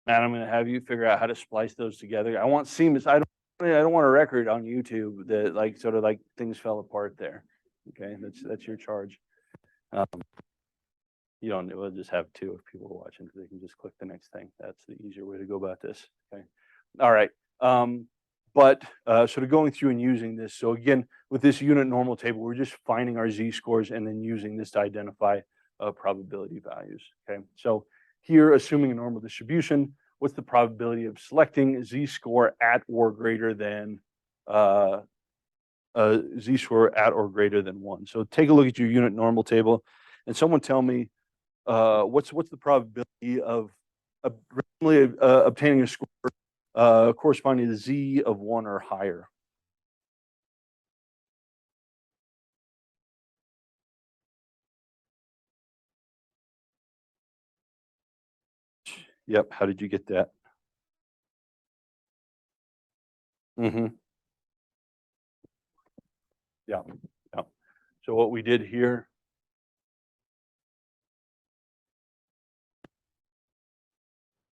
and I'm going to have you figure out how to splice those together. I want seamless. I don't want a record on YouTube that like sort of like things fell apart there. Okay, that's your charge. Um, you don't. We'll just have two if people are watching, because they can just click the next thing. That's the easier way to go about this. Okay. All right. But sort of going through and using this. So again, with this unit normal table, we're just finding our z-scores and then using this to identify probability values. Okay. So here, assuming a normal distribution, what's the probability of selecting a z-score at or greater than z-score at or greater than 1? So take a look at your unit normal table, and someone tell me what's the probability of randomly obtaining a score corresponding to z of 1 or higher? Yep. How did you get that? Mm-hmm. Yeah. Yeah. So what we did here,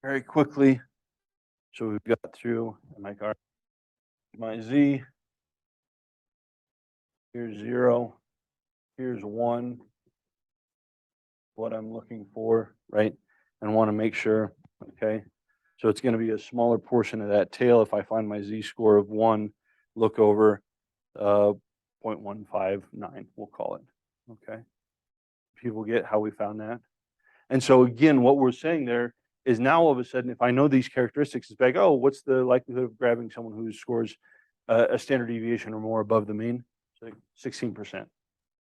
very quickly, so we've got through, I'm like, all right, my z, here's 0, here's 1, what I'm looking for, right? And want to make sure, okay? So it's going to be a smaller portion of that tail. If I find my z-score of 1, look over 0.159, we'll call it, okay? People get how we found that? And so again, what we're saying there is now all of a sudden, if I know these characteristics, it's like, oh, what's the likelihood of grabbing someone who scores a standard deviation or more above the mean? It's like 16%.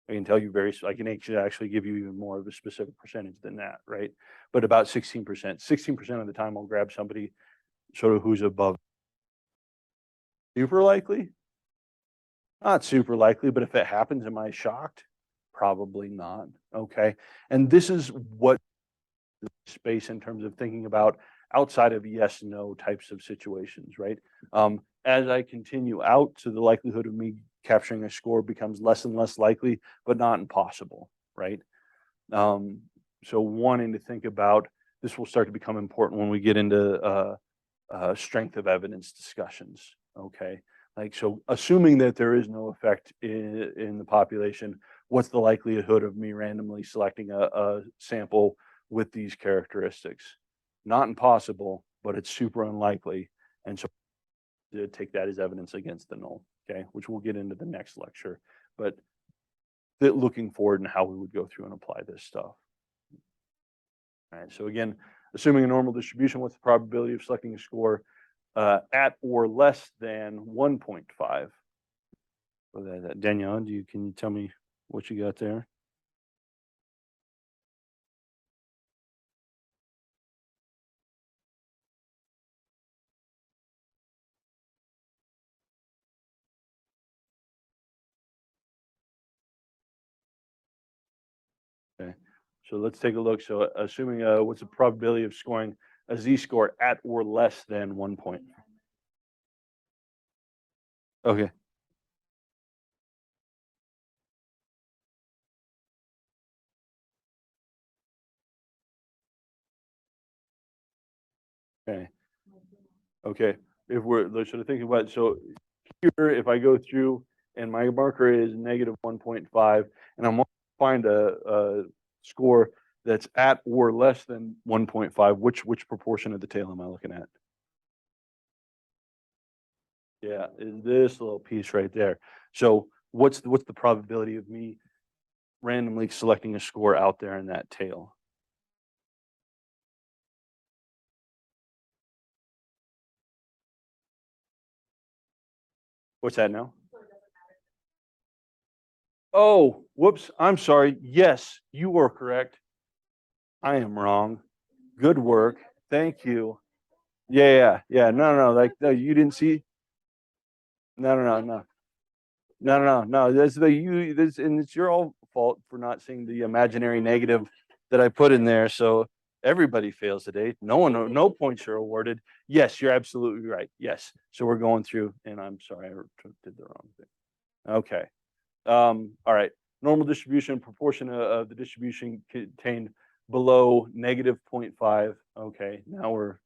I can tell you I can actually give you even more of a specific percentage than that, right? But about 16%. 16% of the time I'll grab somebody sort of who's above. Super likely? Not super likely, but if it happens, am I shocked? Probably not. Okay. And this is what space in terms of thinking about outside of yes, no types of situations, right? As I continue out, so the likelihood of me capturing a score becomes less and less likely, but not impossible, right? So wanting to think about this will start to become important when we get into strength of evidence discussions, okay? Like, so assuming that there is no effect in the population, what's the likelihood of me randomly selecting a sample with these characteristics? Not impossible, but it's super unlikely. And so to take that as evidence against the null, okay, which we'll get into the next lecture, but looking forward and how we would go through and apply this stuff. All right, so again, assuming a normal distribution, what's the probability of selecting a score at or less than 1.5? Danielle, can you tell me what you got there? Okay, so let's take a look. So assuming what's the probability of scoring a z-score at or less than 1 point? Okay. Okay. Okay. If we're sort of thinking about it, so here, if I go through and my marker is negative 1.5, and I'm going to find a score that's at or less than 1.5, which proportion of the tail am I looking at? Yeah, is this little piece right there. So what's the probability of me randomly selecting a score out there in that tail? What's that now? Oh, whoops. I'm sorry. Yes, you are correct. I am wrong. Good work. Thank you. Yeah. No. Like, no, you didn't see. No. That's and it's your own fault for not seeing the imaginary negative that I put in there. So everybody fails today. No points are awarded. Yes, you're absolutely right. Yes. So we're going through, and I'm sorry, I did the wrong thing. Okay. All right. Normal distribution, proportion of the distribution contained below negative 0.5. Okay. Now we're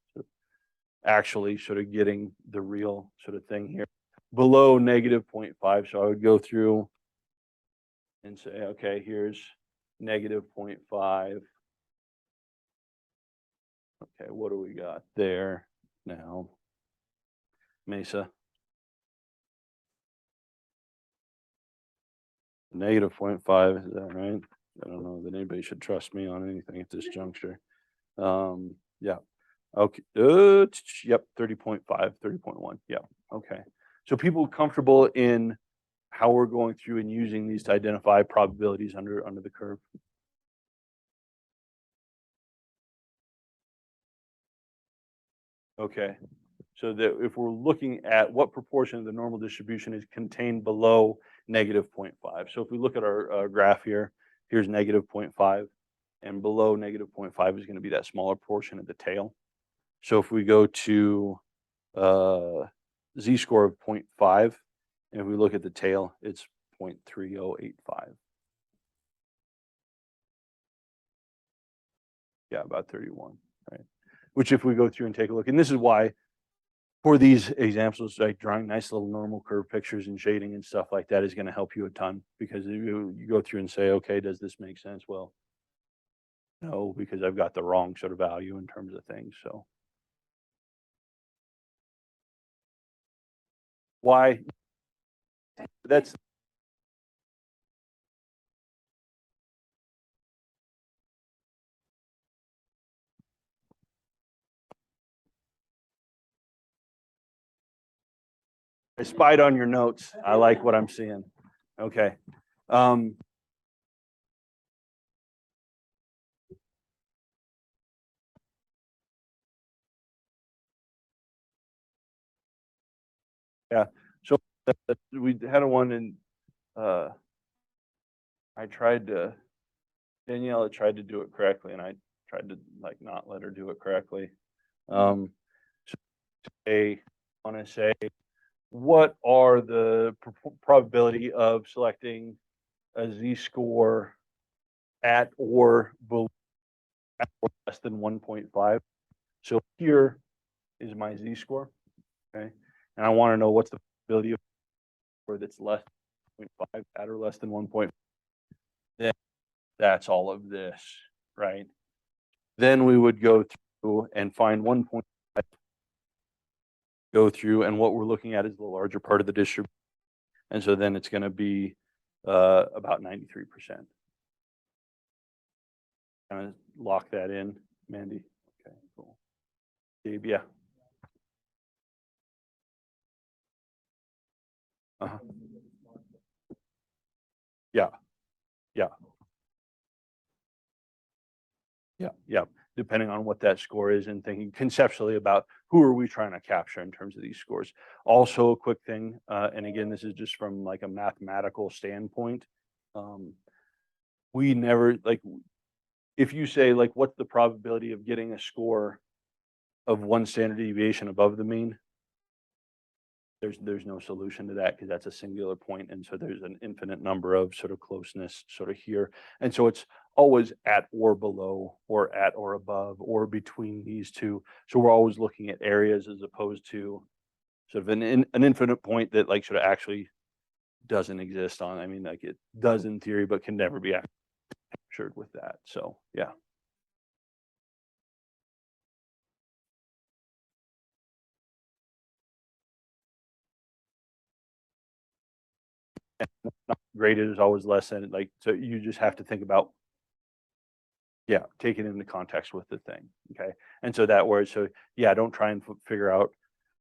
actually sort of getting the real sort of thing here. Below negative 0.5, so I would go through and say, okay, here's negative 0.5. Okay, what do we got there now? Mesa. Negative 0.5, is that right? I don't know that anybody should trust me on anything at this juncture. Yeah. Okay. Yep. 30.5, 30.1. Yeah. Okay. So people comfortable in how we're going through and using these to identify probabilities under the curve. Okay. So that if we're looking at what proportion of the normal distribution is contained below negative 0.5. So if we look at our graph here, here's negative 0.5, and below negative 0.5 is going to be that smaller portion at the tail. So if we go to z-score of 0.5, and if we look at the tail, it's 0.3085. Yeah, about 31, right? Which if we go through and take a look, and this is why for these examples, like drawing nice little normal curve pictures and shading and stuff like that is going to help you a ton, because you go through and say, okay, does this make sense? Well, no, because I've got the wrong sort of value in terms of things. So why? That's I spied on your notes. I like what I'm seeing. Okay. Yeah. So we had a one and I tried to Daniela tried to do it correctly, and I tried to like not let her do it correctly. So I want to say, what are the probability of selecting a z-score at or below or less than 1.5? So here is my z-score, okay, and I want to know what's the probability of where that's less than 0.5 at or less than 1.5. Then that's all of this, right? Then we would go through and find 1.5, go through, and what we're looking at is the larger part of the distribution. And so then it's going to be about 93%. Kind of lock that in, Mandy. Okay, cool. Gabe, yeah. Uh-huh. Yeah, yeah, yeah. Depending on what that score is, and thinking conceptually about who are we trying to capture in terms of these scores. Also, a quick thing, and again, this is just from like a mathematical standpoint. We never like if you say like what's the probability of getting a score of one standard deviation above the mean, there's no solution to that, because that's a singular point, and so there's an infinite number of sort of closeness sort of here, and so it's always at or below or at or above or between these two. So we're always looking at areas as opposed to sort of an infinite point that like sort of actually doesn't exist on. I mean, like it does in theory, but can never be captured with that. So yeah. Graded is always less than, like, so you just have to think about, yeah, take it into context with the thing. Okay. And so that word, so yeah, don't try and figure out,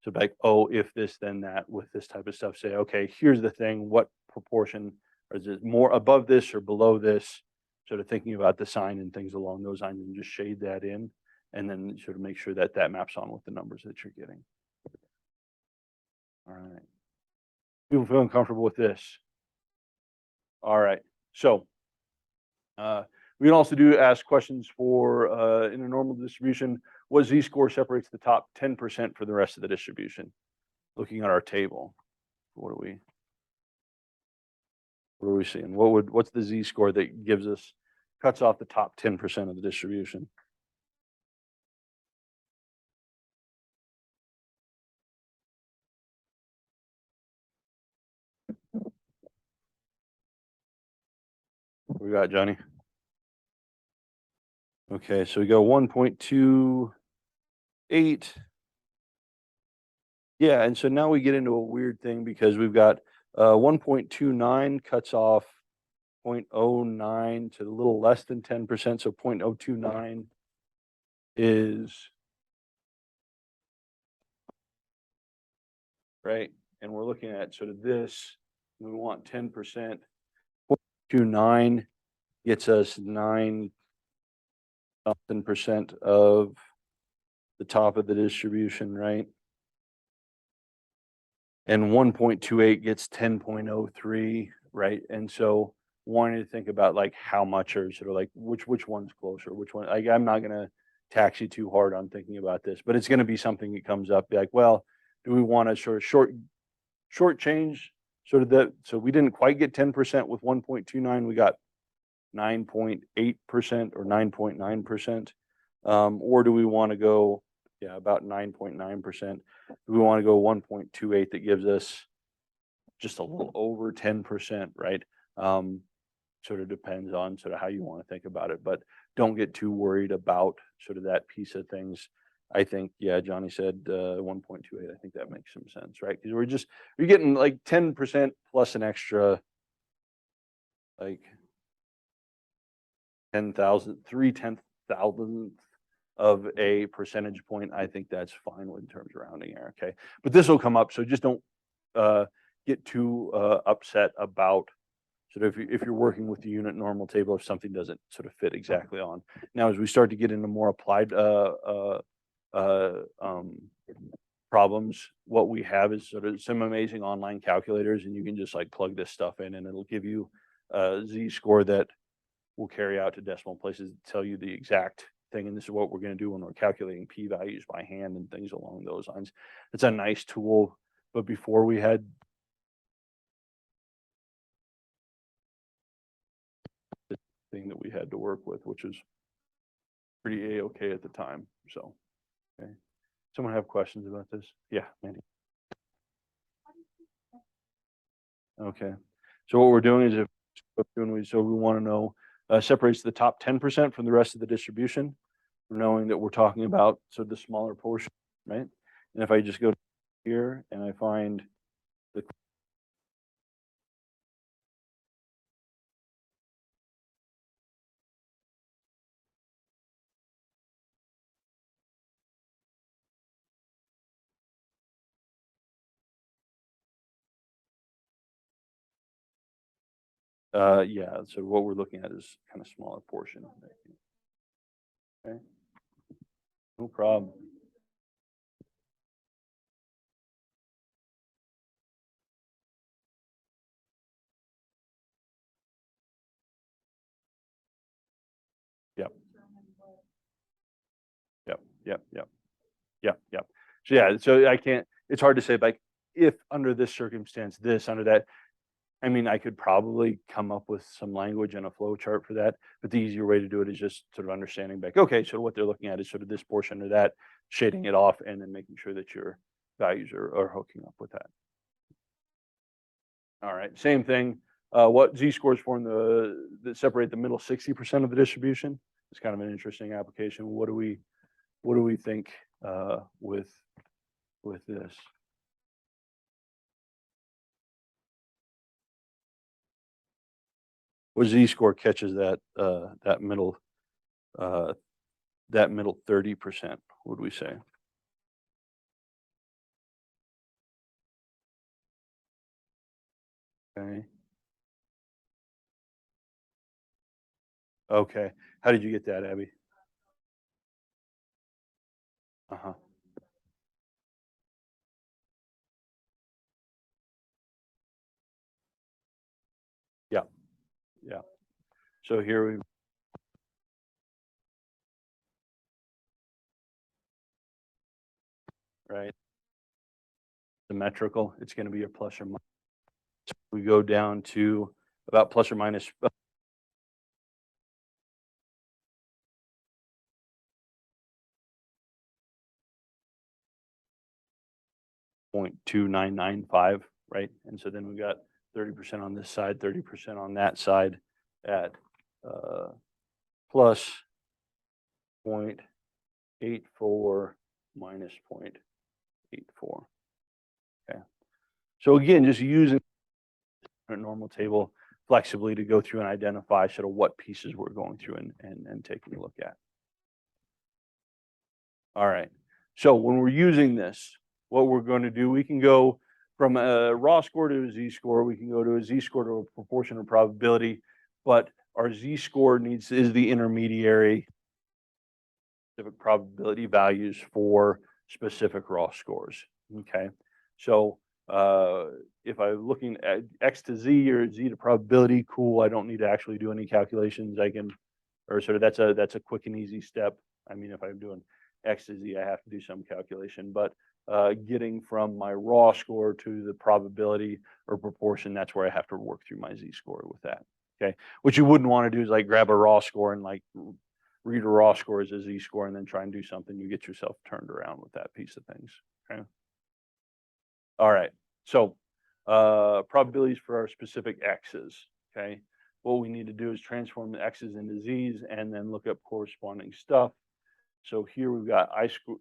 so like, oh, if this, then that with this type of stuff. Say, okay, here's the thing, what proportion, or is it more above this or below this? Sort of thinking about the sign and things along those lines, and just shade that in, and then sort of make sure that that maps on with the numbers that you're getting. All right. People feeling comfortable with this? All right. So we can also ask questions for in a normal distribution, what z-score separates the top 10% for the rest of the distribution? Looking at our table, what are we seeing? What's the z-score that gives us, cuts off the top 10% of the distribution? What we got, Johnny? Okay, so we go 1.28. Yeah, and so now we get into a weird thing because we've got 1.29 cuts off 0.09 to a little less than 10%, so 0.029 is right, and we're looking at sort of this. We want 10%. 0.29 gets us 9 something percent of the top of the distribution, right? And 1.28 gets 10.03, right? And so wanting to think about like how much or sort of like which one's closer, which one. I'm not gonna tax you too hard on thinking about this, but it's gonna be something that comes up like, well, do we want to sort of short change sort of that? So we didn't quite get 10% with 1.29, we got 9.8% or 9.9%. Or do we want to go, yeah, about 9.9%? Do we want to go 1.28 that gives us just a little over 10%, right? Sort of depends on sort of how you want to think about it, but don't get too worried about sort of that piece of things. I think, yeah, Johnny said 1.28. I think that makes some sense, right? Because you're getting like 10% plus an extra like 10,000, 3/10,000th of a percentage point. I think that's fine in terms of rounding error. Okay, but this will come up, so just don't get too upset about sort of if you're working with the unit normal table if something doesn't sort of fit exactly on. Now, as we start to get into more applied problems, what we have is sort of some amazing online calculators, and you can just like plug this stuff in, and it'll give you a z-score that will carry out to decimal places to tell you the exact thing. And this is what we're going to do when we're calculating p-values by hand and things along those lines. It's a nice tool, but before we had the thing that we had to work with, which was pretty a-okay at the time. So, okay. Someone have questions about this? Yeah, Mandy. Okay. So what we're doing is so we want to know separates the top 10% from the rest of the distribution, knowing that we're talking about sort of the smaller portion, right? And if I just go here and I find the yeah, so what we're looking at is kind of smaller portion. Okay, no problem. Yep. Yep. Yep. Yep. Yep. Yep. So yeah, so I can't. It's hard to say like if under this circumstance, this under that. I mean, I could probably come up with some language and a flow chart for that, but the easier way to do it is just sort of understanding back, okay, so what they're looking at is sort of this portion or that, shading it off, and then making sure that your values are hooking up with that. All right, same thing. What z-scores form that separate the middle 60% of the distribution? It's kind of an interesting application. What do we think with this? What z-score catches that middle 30%, would we say? Okay. Okay. How did you get that, Abby? Uh-huh. Yeah. Yeah. So here we right. Symmetrical, it's going to be a plus or minus. We go down to about plus or minus 0.2995, right? And so then we got 30% on this side, 30% on that side at plus 0.84 minus 0.84. Okay. So again, just using a normal table flexibly to go through and identify sort of what pieces we're going through and taking a look at. All right. So when we're using this, what we're going to do, we can go from a raw score to a z-score. We can go to a z-score to a proportion of probability, but our z-score is the intermediary specific probability values for specific raw scores. Okay. So if I'm looking at X to Z or Z to probability, cool. I don't need to actually do any calculations. I can, or sort of that's a quick and easy step. I mean, if I'm doing X to Z, I have to do some calculation, but getting from my raw score to the probability or proportion, that's where I have to work through my Z-score with that. Okay. What you wouldn't want to do is like grab a raw score and like read a raw score as a Z-score and then try and do something. You get yourself turned around with that piece of things. Okay. All right. So probabilities for our specific X's. Okay. What we need to do is transform the X's into Z's and then look up corresponding stuff. So here we've got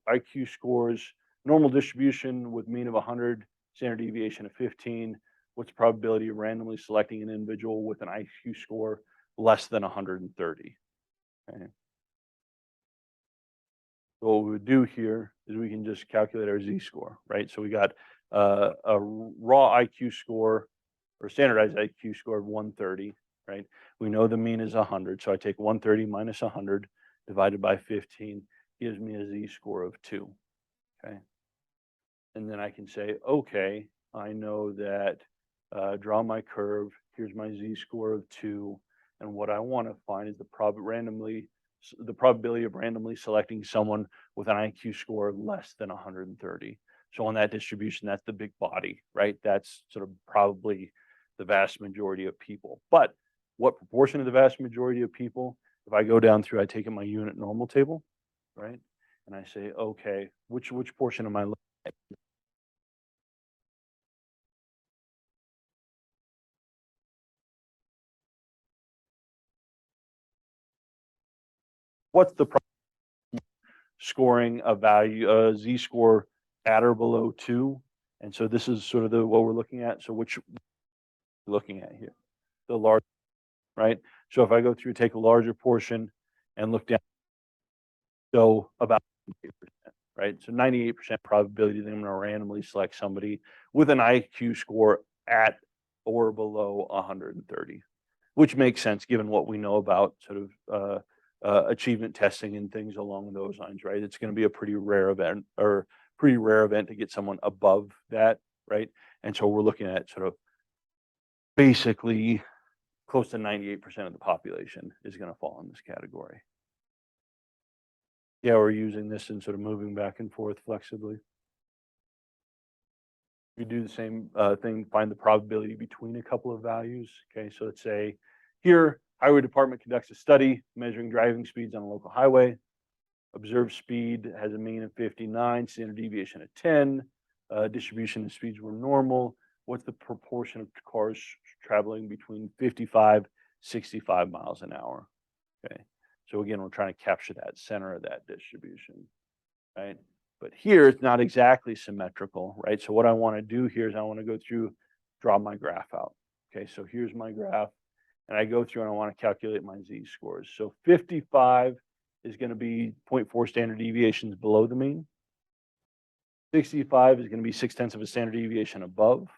IQ scores, normal distribution with mean of 100, standard deviation of 15. What's the probability of randomly selecting an individual with an IQ score less than 130? Okay. So what we would do here is we can just calculate our z-score, right? So we got a raw IQ score or standardized IQ score of 130, right? We know the mean is 100, so I take 130 minus 100 divided by 15 gives me a z-score of 2, okay? And then I can say, okay, I know that, draw my curve, here's my z-score of 2, and what I want to find is the probability of randomly selecting someone with an IQ score less than 130. So on that distribution, that's the big body, right? That's sort of probably the vast majority of people. But what proportion of the vast majority of people? If I go down through, I take in my unit normal table, right? And I say, okay, which portion am I looking at? What's the scoring a value, a z-score at or below 2? And so this is sort of what we're looking at. So which we're looking at here, the large, right? So if I go through, take a larger portion and look down, so about 98%, right? So 98% probability that I'm going to randomly select somebody with an IQ score at or below 130, which makes sense given what we know about sort of achievement testing and things along those lines, right? It's going to be a pretty rare event to get someone above that, right? And so we're looking at sort of basically close to 98% of the population is going to fall in this category. Yeah, we're using this and sort of moving back and forth flexibly. We do the same thing, find the probability between a couple of values. Okay, so let's say here, highway department conducts a study measuring driving speeds on a local highway. Observed speed has a mean of 59, standard deviation of 10. Distribution of speeds were normal. What's the proportion of cars traveling between 55, 65 miles an hour? Okay, so again, we're trying to capture that center of that distribution, right? But here it's not exactly symmetrical, right? So what I want to do here is I want to go through, draw my graph out. Okay, so here's my graph, and I go through and I want to calculate my z-scores. So 55 is going to be 0.4 standard deviations below the mean. 65 is going to be 0.6 of a standard deviation above,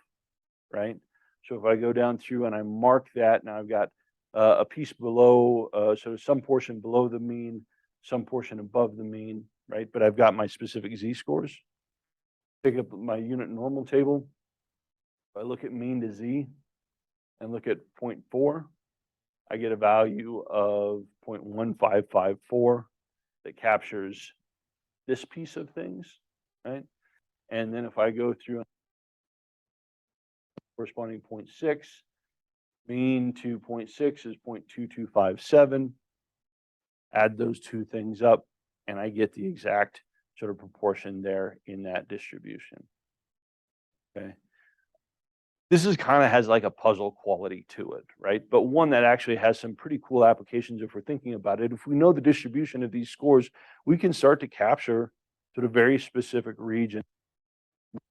right? So if I go down through and I mark that, now I've got a piece below, so some portion below the mean, some portion above the mean, right? But I've got my specific z-scores. Pick up my unit normal table. If I look at mean to z and look at 0.4, I get a value of 0.1554 that captures this piece of things, right? And then if I go through corresponding 0.6, mean to 0.6 is 0.2257. Add those two things up, and I get the exact sort of proportion there in that distribution. Okay. this is kind of has like a puzzle quality to it, right? But one that actually has some pretty cool applications if we're thinking about it. If we know the distribution of these scores, we can start to capture sort of very specific regions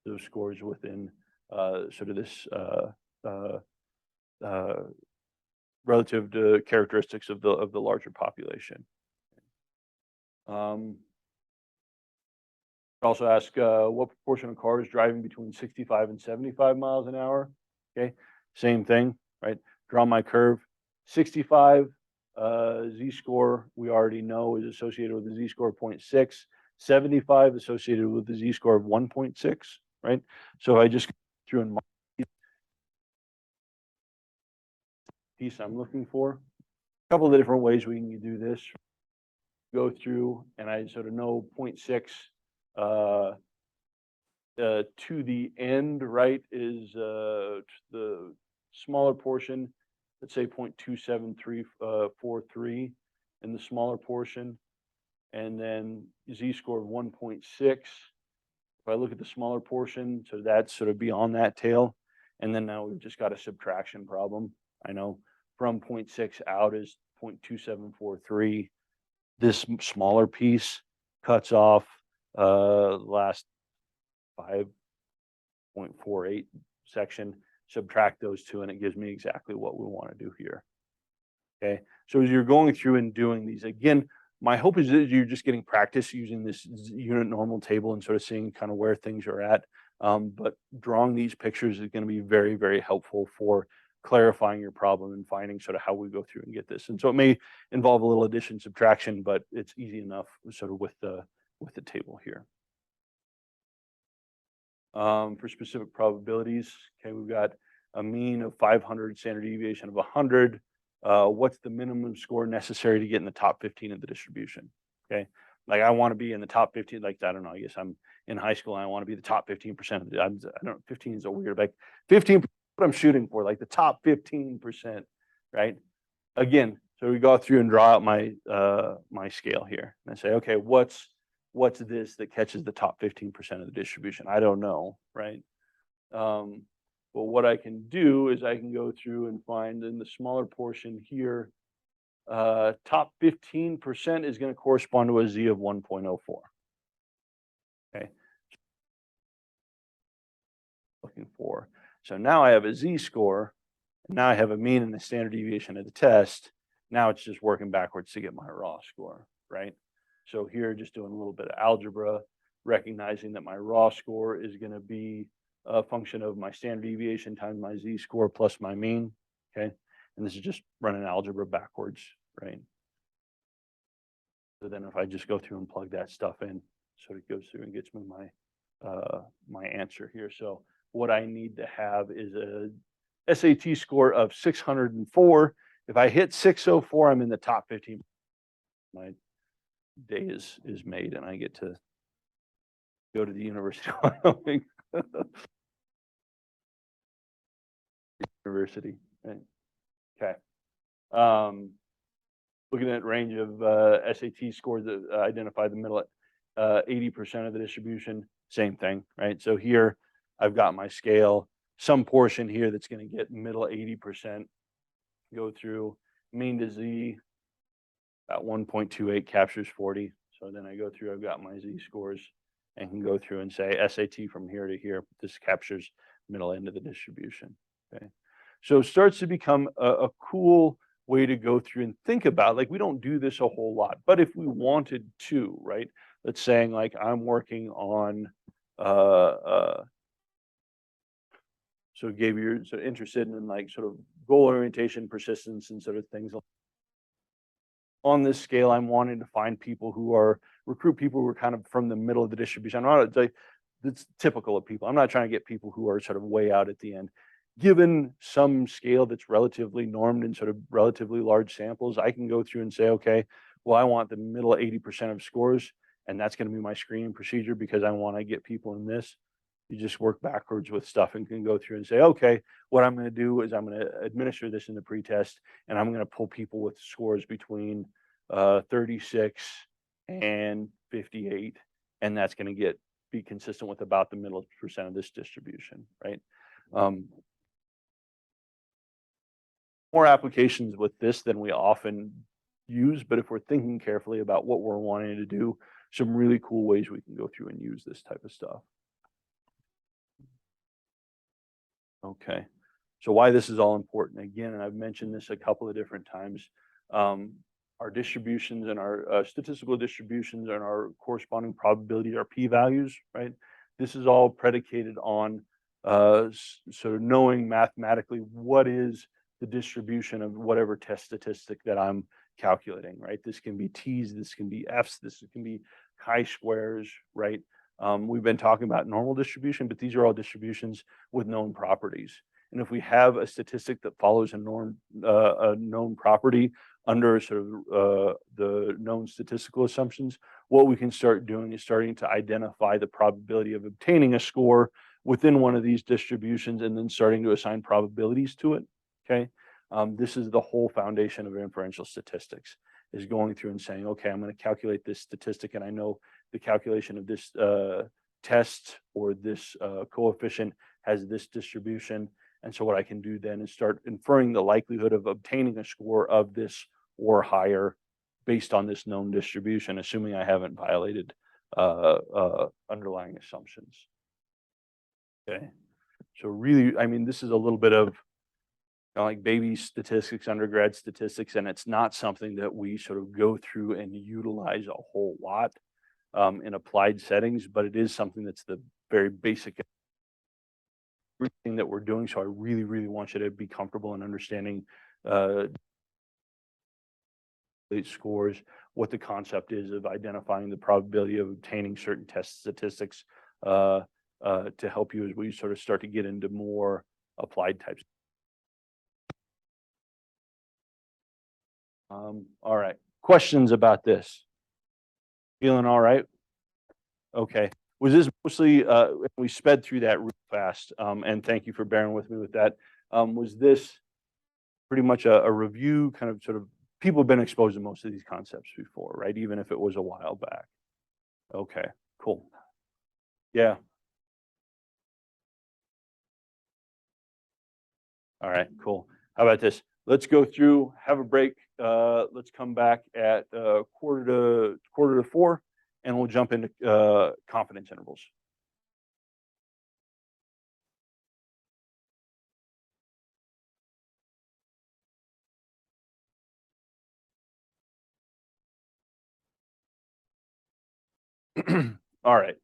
of scores within sort of this uh, uh, relative to characteristics of the larger population. Also ask what proportion of cars driving between 65 and 75 miles an hour. Okay, same thing, right? Draw my curve. 65 z-score we already know is associated with the z-score of 0.6. 75 associated with the z-score of 1.6, right? So I just threw in my piece I'm looking for. A couple of different ways we can do this. Go through and I sort of know 0.6 to the end, right, is the smaller portion, let's say 0.27343 in the smaller portion, and then z-score of 1.6. If I look at the smaller portion, so that's sort of beyond that tail, and then now we've just got a subtraction problem. I know from 0.6 out is 0.2743. This smaller piece cuts off last 5.48 section, subtract those two, and it gives me exactly what we want to do here. Okay, so as you're going through and doing these, again, my hope is that you're just getting practice using this unit normal table and sort of seeing kind of where things are at. But drawing these pictures is going to be very, very helpful for clarifying your problem and finding sort of how we go through and get this. And so it may involve a little addition, subtraction, but it's easy enough sort of with the table here. For specific probabilities, okay, we've got a mean of 500, standard deviation of 100. What's the minimum score necessary to get in the top 15 of the distribution? Okay, like I want to be in the top 15. Like I don't know. I guess I'm in high school and I want to be the top 15% of the. I don't. 15 is a weird. Like 15. What I'm shooting for, like the top 15%, right? Again, so we go through and draw out my my scale here, and I say, okay, what's this that catches the top 15% of the distribution? I don't know, right? But what I can do is I can go through and find in the smaller portion here, top 15% is going to correspond to a z of 1.04. Okay, looking for. So now I have a z-score, and now I have a mean and the standard deviation of the test. Now it's just working backwards to get my raw score, right? So here, just doing a little bit of algebra, recognizing that my raw score is going to be a function of my standard deviation times my z-score plus my mean, okay? And this is just running algebra backwards, right? So then if I just go through and plug that stuff in, so it goes through and gets me my my answer here. So what I need to have is a SAT score of 604. If I hit 604, I'm in the top 15. My day is made, and I get to go to the University of Wyoming. University, right? Okay. Looking at range of SAT scores that identify the middle at 80% of the distribution, same thing, right? So here I've got my scale, some portion here that's going to get middle 80%, go through mean to z, about 1.28 captures 40. So then I go through, I've got my z scores and can go through and say SAT from here to here, this captures middle end of the distribution, okay? So it starts to become a cool way to go through and think about, like, we don't do this a whole lot, but if we wanted to, right? Let's saying like I'm working on, so gave you, so interested in like sort of goal orientation, persistence, and sort of things. On this scale, I'm wanting to find people who are, recruit people who are kind of from the middle of the distribution. I'm not like, it's typical of people. I'm not trying to get people who are sort of way out at the end. Given some scale that's relatively normed in sort of relatively large samples, I can go through and say, okay, well, I want the middle 80% of scores, and that's going to be my screening procedure because I want to get people in this. You just work backwards with stuff and can go through and say, okay, what I'm going to do is I'm going to administer this in the pretest, and I'm going to pull people with scores between 36 and 58, and that's going to be consistent with about the middle percent of this distribution, right? more applications with this than we often use, but if we're thinking carefully about what we're wanting to do, some really cool ways we can go through and use this type of stuff. Okay. So why this is all important, again, and I've mentioned this a couple of different times, our distributions and our statistical distributions and our corresponding probability, our p-values, right? This is all predicated on sort of knowing mathematically what is the distribution of whatever test statistic that I'm calculating, right? This can be t's, this can be f's, this can be chi-squares, right? We've been talking about normal distribution, but these are all distributions with known properties. And if we have a statistic that follows a known property under sort of the known statistical assumptions, what we can start doing is starting to identify the probability of obtaining a score within one of these distributions and then starting to assign probabilities to it. Okay. This is the whole foundation of inferential statistics, is going through and saying, okay, I'm going to calculate this statistic and I know the calculation of this test or this coefficient has this distribution. And so what I can do then is start inferring the likelihood of obtaining a score of this or higher based on this known distribution, assuming I haven't violated underlying assumptions. Okay. So really, I mean, this is a little bit of like baby statistics, undergrad statistics, and it's not something that we sort of go through and utilize a whole lot in applied settings, but it is something that's the very basic thing that we're doing. So I really, really want you to be comfortable in understanding scores, what the concept is of identifying the probability of obtaining certain test statistics to help you as we sort of start to get into more applied types. All right, questions about this? Feeling all right? Okay. Was this mostly, we sped through that real fast, and thank you for bearing with me with that. Was this pretty much a review, kind of sort of, people have been exposed to most of these concepts before, right? Even if it was a while back. Okay, cool. Yeah. All right, cool. How about this? Let's go through, have a break. Let's come back at quarter to 4, and we'll jump into confidence intervals. All right.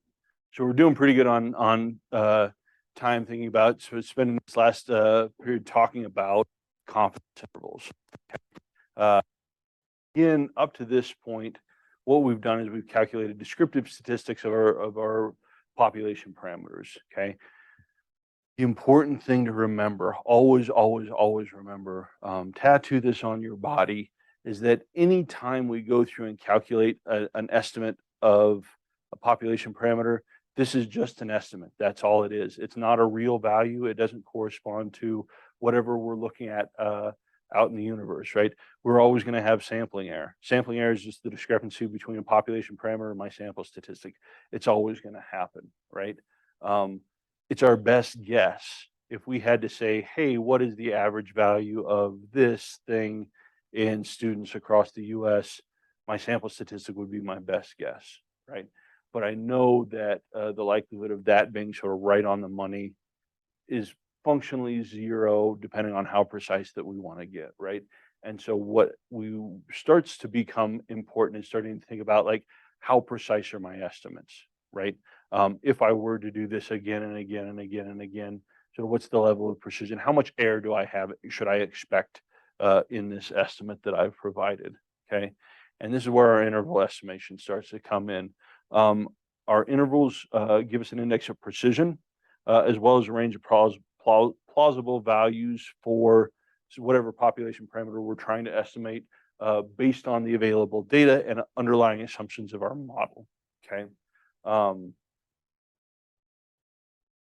So we're doing pretty good on time, thinking about, so spending this last period talking about confidence intervals. Again, up to this point, what we've done is we've calculated descriptive statistics of our population parameters. Okay. The important thing to remember, always, always, always remember, tattoo this on your body, is that anytime we go through and calculate an estimate of a population parameter, this is just an estimate. That's all it is. It's not a real value. It doesn't correspond to whatever we're looking at out in the universe, right? We're always going to have sampling error. Sampling error is just the discrepancy between a population parameter and my sample statistic. It's always going to happen, right? It's our best guess. If we had to say, hey, what is the average value of this thing in students across the US, my sample statistic would be my best guess, right? But I know that the likelihood of that being sort of right on the money is functionally 0, depending on how precise that we want to get, right? And so what starts to become important is starting to think about, like, how precise are my estimates, right? If I were to do this again and again and again and again, so what's the level of precision? How much error do I have? Should I expect in this estimate that I've provided? Okay. And this is where our interval estimation starts to come in. Our intervals give us an index of precision, as well as a range of plausible values for whatever population parameter we're trying to estimate based on the available data and underlying assumptions of our model. Okay.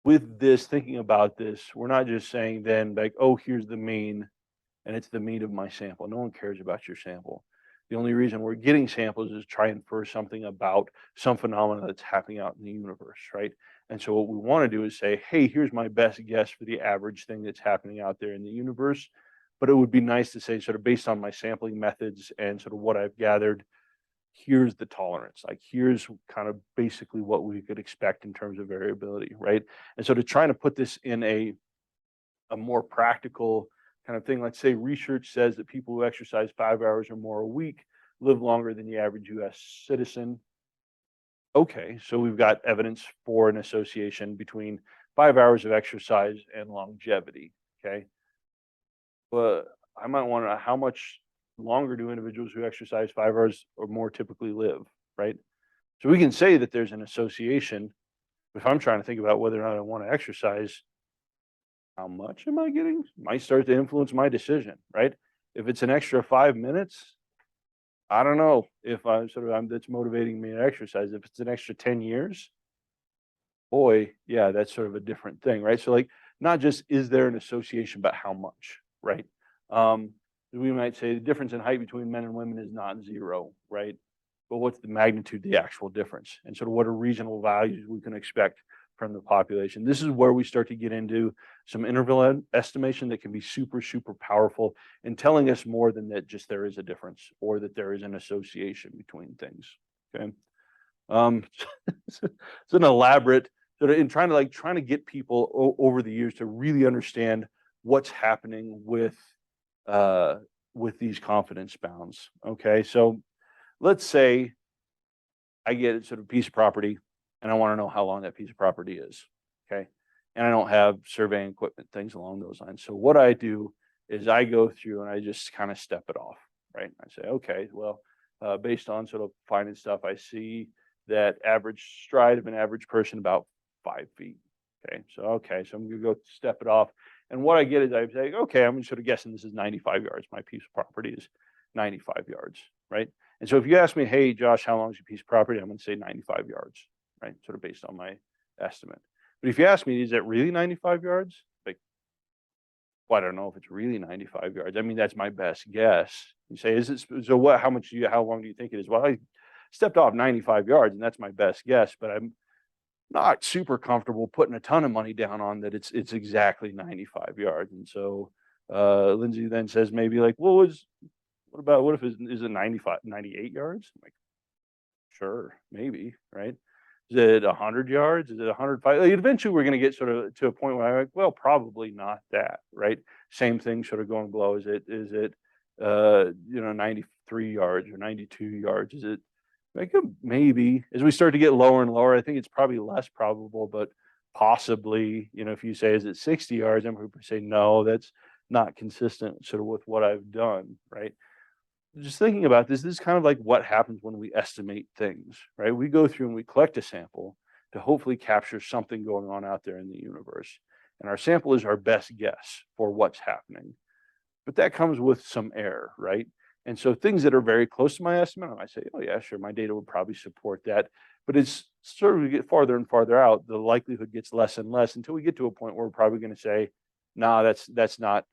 With this, thinking about this, we're not just saying then, like, oh, here's the mean and it's the mean of my sample. No one cares about your sample. The only reason we're getting samples is try and infer something about some phenomena that's happening out in the universe, right? And so what we want to do is say, hey, here's my best guess for the average thing that's happening out there in the universe. but it would be nice to say, sort of based on my sampling methods and sort of what I've gathered, here's the tolerance. Like, here's kind of basically what we could expect in terms of variability, right? And so to try to put this in a more practical kind of thing, let's say research says that people who exercise 5 hours or more a week live longer than the average US citizen. Okay, so we've got evidence for an association between 5 hours of exercise and longevity, okay? But I might want to know, how much longer do individuals who exercise 5 hours or more typically live, right? So we can say that there's an association. If I'm trying to think about whether or not I want to exercise, how much am I getting? Might start to influence my decision, right? If it's an extra 5 minutes, I don't know if I'm that's motivating me to exercise. If it's an extra 10 years, boy, yeah, that's sort of a different thing, right? So like, not just is there an association, but how much, right? We might say the difference in height between men and women is not zero, right? But what's the magnitude, the actual difference, and sort of what are reasonable values we can expect from the population. This is where we start to get into some interval estimation that can be super, super powerful in telling us more than that just there is a difference or that there is an association between things. Okay. It's an elaborate sort of in trying to get people over the years to really understand what's happening with these confidence bounds. Okay, so let's say I get sort of a piece of property and I want to know how long that piece of property is. Okay, and I don't have surveying equipment, things along those lines. So what I do is I go through and I just kind of step it off, right? I say, okay, well, based on sort of finding stuff, I see that average stride of an average person about 5 feet. Okay, so I'm gonna go step it off. And what I get is I say, okay, I'm sort of guessing this is 95 yards. My piece of property is 95 yards, right? And so if you ask me, hey, Josh, how long is your piece of property? I'm going to say 95 yards, right? Sort of based on my estimate. But if you ask me, is it really 95 yards? Like, well, I don't know if it's really 95 yards. I mean, that's my best guess. You say, is it, so what, how long do you think it is? Well, I stepped off 95 yards and that's my best guess, but I'm not super comfortable putting a ton of money down on that it's exactly 95 yards. And so Lindsay then says maybe like, well, what if is it 95, 98 yards? I'm like, sure, maybe, right? Is it 100 yards? Is it 105? Like, eventually we're going to get sort of to a point where I'm like, well, probably not that, right? Same thing sort of going below. Is it 93 yards or 92 yards? Is it like maybe as we start to get lower and lower, I think it's probably less probable, but possibly, if you say, is it 60 yards? And people say, no, that's not consistent sort of with what I've done, right? Just thinking about this is kind of like what happens when we estimate things, right? We go through and we collect a sample to hopefully capture something going on out there in the universe. And our sample is our best guess for what's happening. But that comes with some error, right? And so things that are very close to my estimate, I might say, oh yeah, sure, my data would probably support that. But it's sort of, we get farther and farther out, the likelihood gets less and less until we get to a point where we're probably going to say, nah, that's not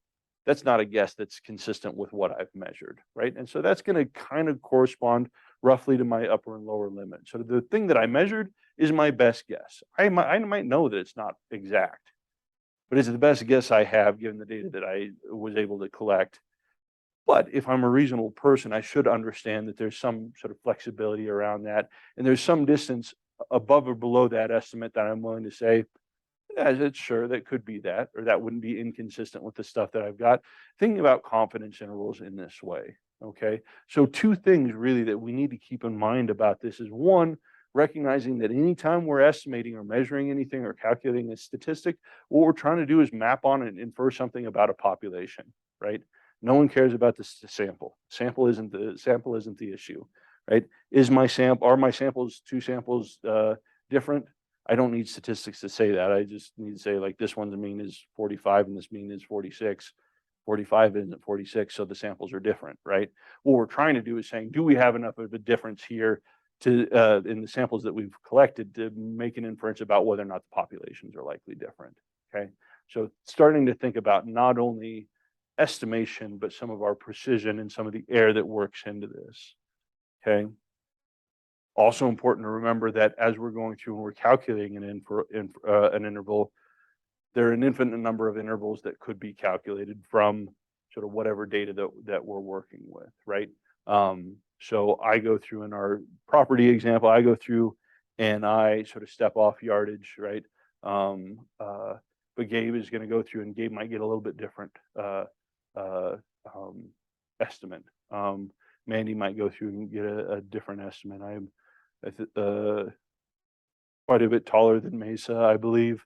a guess that's consistent with what I've measured, right? And so that's going to kind of correspond roughly to my upper and lower limit. So the thing that I measured is my best guess. I might know that it's not exact, but it's the best guess I have given the data that I was able to collect. But if I'm a reasonable person, I should understand that there's some sort of flexibility around that. And there's some distance above or below that estimate that I'm willing to say, yeah, it's sure that could be that, or that wouldn't be inconsistent with the stuff that I've got. Thinking about confidence intervals in this way. Okay. So two things really that we need to keep in mind about this is one, recognizing that anytime we're estimating or measuring anything or calculating a statistic, what we're trying to do is map on and infer something about a population, right? No one cares about the sample. Sample isn't the issue, right? Are my samples, two samples different? I don't need statistics to say that. I just need to say like this one's mean is 45 and this mean is 46. 45 isn't 46, so the samples are different, right? What we're trying to do is saying, do we have enough of a difference here to in the samples that we've collected to make an inference about whether or not the populations are likely different, okay? So starting to think about not only estimation, but some of our precision and some of the error that works into this, okay? Also important to remember that as we're going through and we're calculating an interval, there are an infinite number of intervals that could be calculated from sort of whatever data that we're working with, right? So I go through in our property example, I go through and I sort of step off yardage, right? But Gabe is going to go through and Gabe might get a little bit different uh, estimate. Mandy might go through and get a different estimate. I'm quite a bit taller than Mesa, I believe.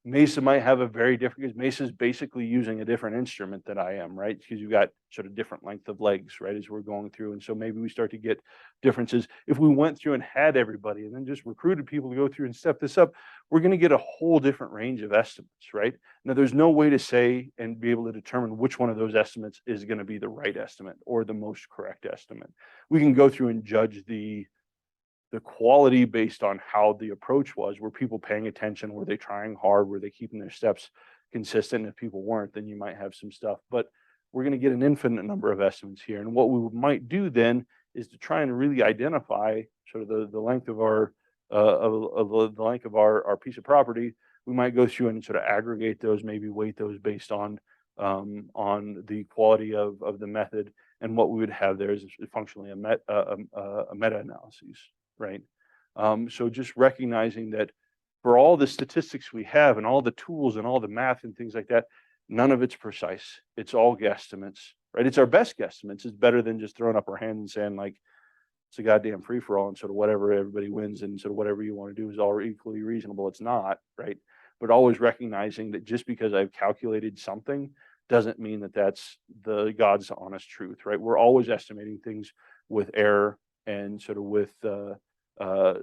Mesa might have a very different, because Mesa is basically using a different instrument than I am, right? Because you've got sort of different length of legs, right, as we're going through. And so maybe we start to get differences. If we went through and had everybody and then just recruited people to go through and step this up, we're going to get a whole different range of estimates, right? Now, there's no way to say and be able to determine which one of those estimates is going to be the right estimate or the most correct estimate. We can go through and judge the quality based on how the approach was. Were people paying attention? Were they trying hard? Were they keeping their steps consistent? If people weren't, then you might have some stuff. But we're going to get an infinite number of estimates here. And what we might do then is to try and really identify sort of the length of our the length of our piece of property. We might go through and sort of aggregate those, maybe weight those based on the quality of the method. And what we would have there is functionally a meta-analysis. Right. So just recognizing that for all the statistics we have and all the tools and all the math and things like that, none of it's precise. It's all guesstimates, right? It's our best guesstimates. It's better than just throwing up our hands and saying like, it's a goddamn free for all and sort of whatever everybody wins and sort of whatever you want to do is all equally reasonable. It's not, right? But always recognizing that just because I've calculated something doesn't mean that that's the God's honest truth, right? We're always estimating things with error and sort of with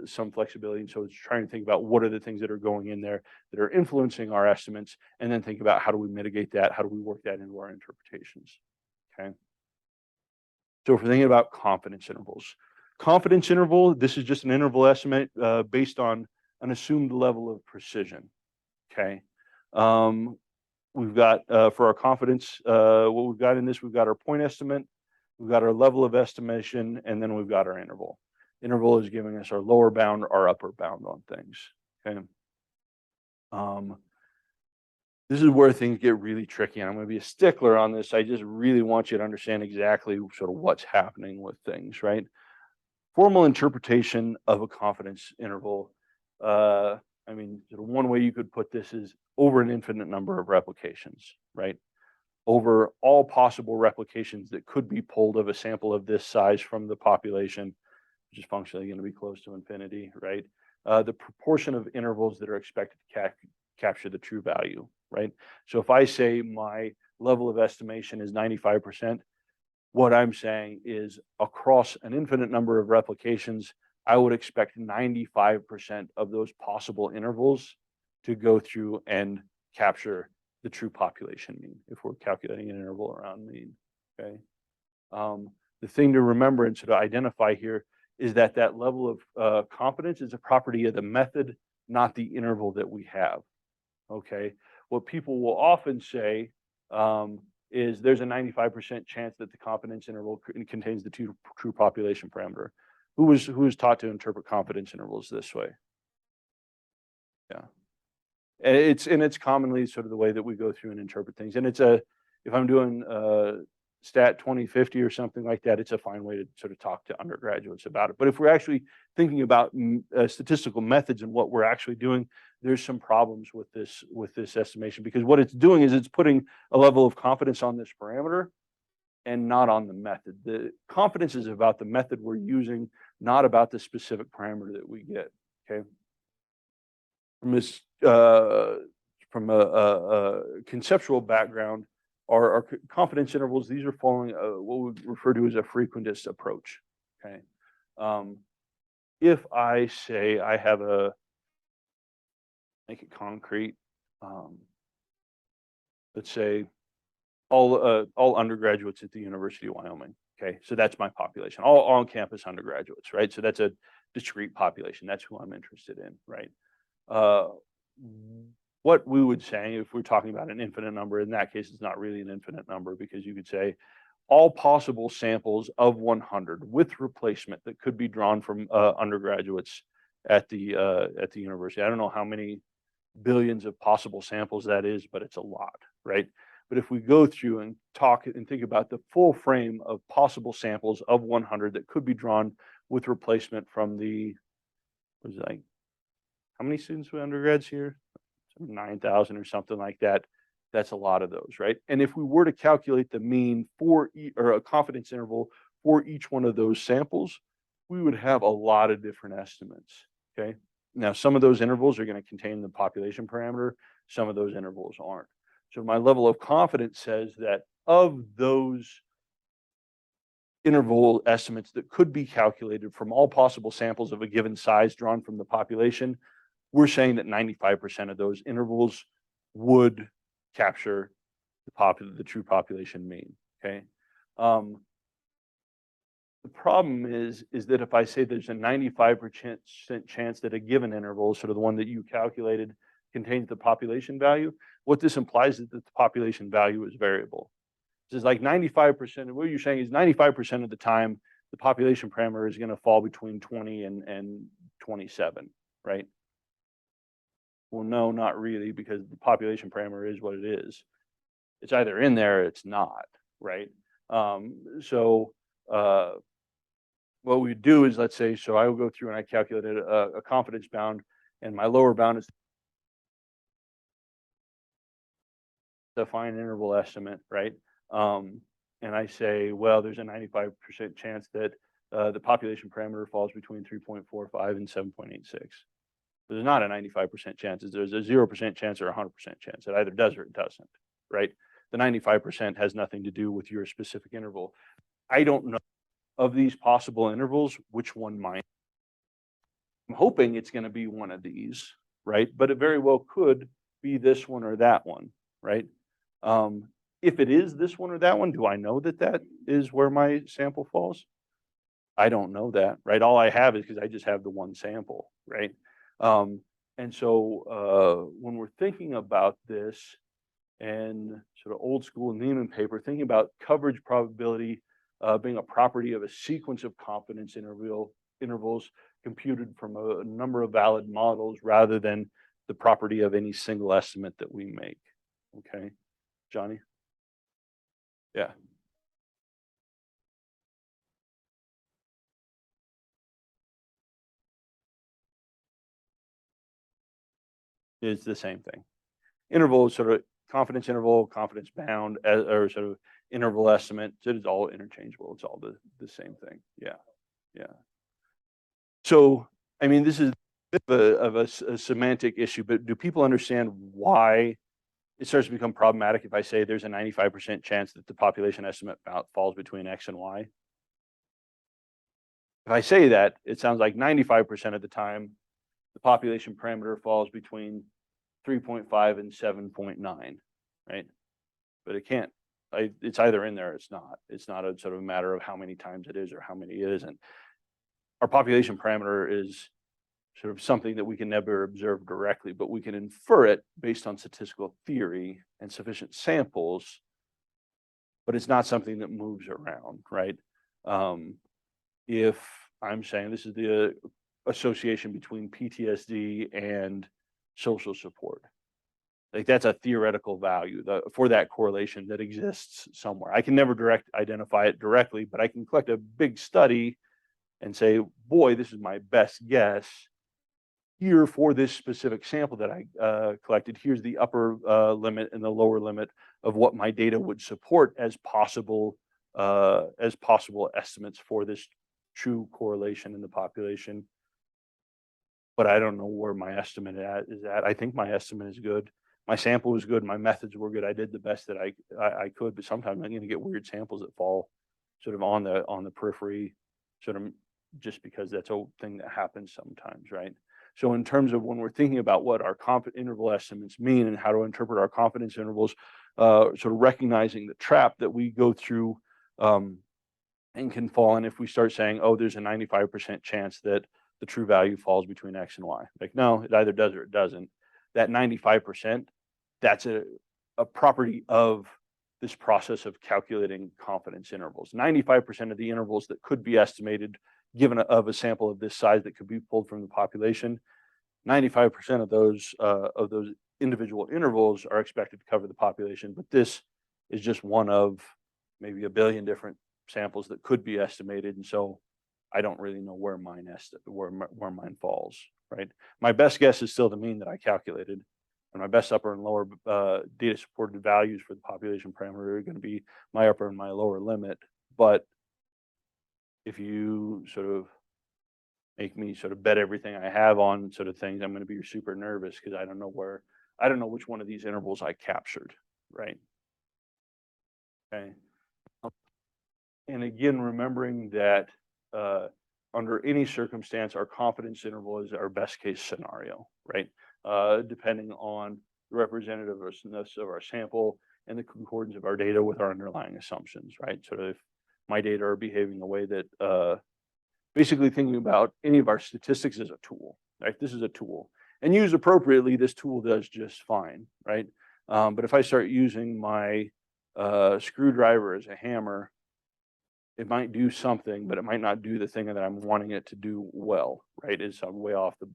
some flexibility. And so it's trying to think about what are the things that are going in there that are influencing our estimates, and then think about how do we mitigate that? How do we work that into our interpretations? Okay. So if we're thinking about confidence interval, this is just an interval estimate based on an assumed level of precision. Okay. We've got for our confidence, what we've got in this, we've got our point estimate, we've got our level of estimation, and then we've got our interval. Interval is giving us our lower bound, our upper bound on things. Okay. This is where things get really tricky. And I'm going to be a stickler on this. I just really want you to understand exactly sort of what's happening with things, right? Formal interpretation of a confidence interval. I mean, sort of one way you could put this is over an infinite number of replications, right? Over all possible replications that could be pulled of a sample of this size from the population, which is functionally going to be close to infinity, right? The proportion of intervals that are expected to capture the true value, right? So if I say my level of estimation is 95%, what I'm saying is across an infinite number of replications, I would expect 95% of those possible intervals to go through and capture the true population mean, if we're calculating an interval around mean, okay? The thing to remember and sort of identify here is that that level of confidence is a property of the method, not the interval that we have, okay? What people will often say is there's a 95% chance that the confidence interval contains the true population parameter. Who was taught to interpret confidence intervals this way? Yeah. And it's commonly sort of the way that we go through and interpret things. And it's if I'm doing stat 2050 or something like that, it's a fine way to sort of talk to undergraduates about it. But if we're actually thinking about statistical methods and what we're actually doing, there's some problems with this estimation, because what it's doing is it's putting a level of confidence on this parameter and not on the method. The confidence is about the method we're using, not about the specific parameter that we get. Okay. From a conceptual background, our confidence intervals, these are following what we refer to as a frequentist approach. Okay. If I say I have make it concrete, let's say all undergraduates at the University of Wyoming. Okay, so that's my population, all on-campus undergraduates, right? So that's a discrete population. That's who I'm interested in, right? What we would say, if we're talking about an infinite number, in that case, it's not really an infinite number, because you could say all possible samples of 100 with replacement that could be drawn from undergraduates at the university. I don't know how many billions of possible samples that is, but it's a lot, right? But if we go through and talk and think about the full frame of possible samples of 100 that could be drawn with replacement from the, was it like, how many students with undergrads here? 9,000 or something like that. That's a lot of those, right? And if we were to calculate the mean for or a confidence interval for each one of those samples, we would have a lot of different estimates. Okay. Now, some of those intervals are going to contain the population parameter. Some of those intervals aren't. So my level of confidence says that of those interval estimates that could be calculated from all possible samples of a given size drawn from the population, we're saying that 95% of those intervals would capture the true population mean. Okay. The problem is that if I say there's a 95% chance that a given interval, sort of the one that you calculated, contains the population value, what this implies is that the population value is variable. This is like 95%, and what you're saying is 95% of the time, the population parameter is going to fall between 20 and 27, right? Well, no, not really, because the population parameter is what it is. It's either in there or it's not, right? What we do is, let's say, so I will go through and I calculated a confidence bound, and my lower bound is the fine interval estimate, right? And I say, well, there's a 95% chance that the population parameter falls between 3.45 and 7.86. There's not a 95% chance. There's a 0% chance or a 100% chance. It either does or it doesn't, right? The 95% has nothing to do with your specific interval. I don't know of these possible intervals, which one might. I'm hoping it's going to be one of these, right? But it very well could be this one or that one, right? If it is this one or that one, do I know that that is where my sample falls? I don't know that, right? All I have is because I just have the one sample, right? And so when we're thinking about this and sort of old school Neiman paper, thinking about coverage probability being a property of a sequence of confidence intervals computed from a number of valid models rather than the property of any single estimate that we make. Okay, Johnny? Yeah. It's the same thing. Interval is sort of confidence interval, confidence bound, or sort of interval estimate. So it's all interchangeable. It's all the same thing. Yeah. Yeah. So, I mean, this is a bit of a semantic issue, but do people understand why it starts to become problematic if I say there's a 95% chance that the population estimate falls between X and Y? If I say that, it sounds like 95% of the time, the population parameter falls between 3.5 and 7.9, right? But it can't, it's either in there or it's not. It's not a sort of matter of how many times it is or how many it isn't. Our population parameter is sort of something that we can never observe directly, but we can infer it based on statistical theory and sufficient samples, but it's not something that moves around, right? If I'm saying this is the association between PTSD and social support, like that's a theoretical value for that correlation that exists somewhere. I can never identify it directly, but I can collect a big study and say, boy, this is my best guess. Here for this specific sample that I collected, here's the upper limit and the lower limit of what my data would support as possible estimates for this true correlation in the population. But I don't know where my estimate is at. I think my estimate is good. My sample was good. My methods were good. I did the best that I could, but sometimes I'm going to get weird samples that fall sort of on the periphery, sort of just because that's a thing that happens sometimes, right? So in terms of when we're thinking about what our confidence interval estimates mean and how to interpret our confidence intervals, sort of recognizing the trap that we go through and can fall in if we start saying, oh, there's a 95% chance that the true value falls between X and Y. Like, no, it either does or it doesn't. That 95%, that's a property of this process of calculating confidence intervals. 95% of the intervals that could be estimated given of a sample of this size that could be pulled from the population, 95% of those individual intervals are expected to cover the population, but this is just one of maybe a billion different samples that could be estimated. And so I don't really know where where mine falls, right? My best guess is still the mean that I calculated. And my best upper and lower data supported values for the population parameter are going to be my upper and my lower limit. But if you sort of make me sort of bet everything I have on sort of things, I'm going to be super nervous because I don't know which one of these intervals I captured, right? Okay. And again, remembering that under any circumstance, our confidence interval is our best case scenario, right? Depending on the representativeness of our sample and the concordance of our data with our underlying assumptions, right? So if my data are behaving the way that, basically thinking about any of our statistics as a tool, right? This is a tool. And used appropriately, this tool does just fine, right? But if I start using my screwdriver as a hammer, it might do something, but it might not do the thing that I'm wanting it to do well, right? It's way off the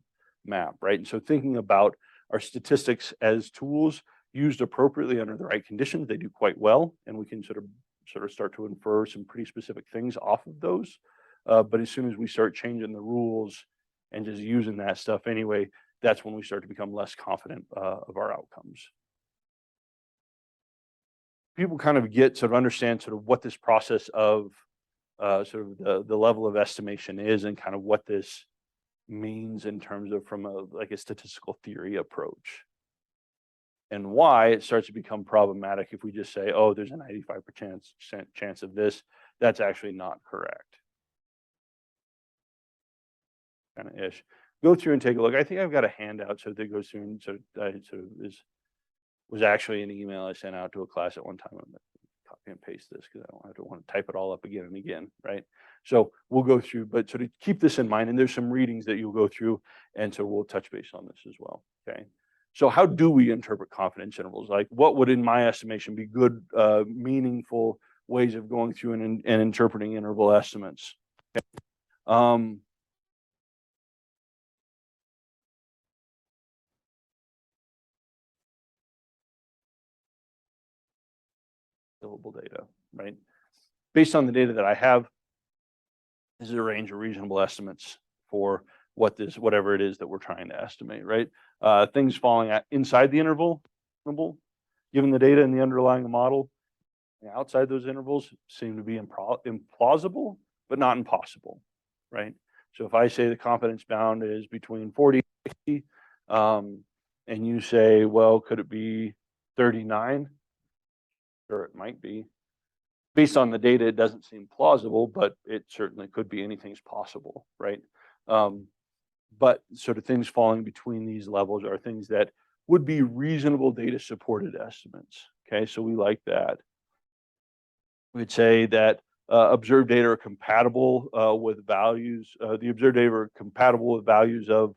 map, right? And so thinking about our statistics as tools used appropriately under the right conditions, they do quite well, and we can sort of start to infer some pretty specific things off of those. But as soon as we start changing the rules and just using that stuff anyway, that's when we start to become less confident of our outcomes. People kind of understand sort of what this process of sort of the level of estimation is and kind of what this means in terms of from a statistical theory approach. And why it starts to become problematic if we just say, oh, there's a 95% chance of this. That's actually not correct. Kind of ish. Go through and take a look. I think I've got a handout so that goes through and was actually an email I sent out to a class at one time. I'm going to copy and paste this because I don't want to type it all up again and again, right? So we'll go through, but sort of keep this in mind. And there's some readings that you'll go through, and so we'll touch base on this as well. Okay. So how do we interpret confidence intervals? Like, what would, in my estimation, be good, meaningful ways of going through and interpreting interval estimates? Okay. Available data, right? Based on the data that I have, this is a range of reasonable estimates for whatever it is that we're trying to estimate, right? Things falling inside the interval, given the data and the underlying model, outside those intervals seem to be implausible, but not impossible, right? So if I say the confidence bound is between 40 and 60, and you say, well, could it be 39? Sure, it might be. Based on the data, it doesn't seem plausible, but it certainly could be. Anything's possible, right? But sort of things falling between these levels are things that would be reasonable data supported estimates. Okay, so we like that. We'd say that observed data are compatible with values. The observed data are compatible with values of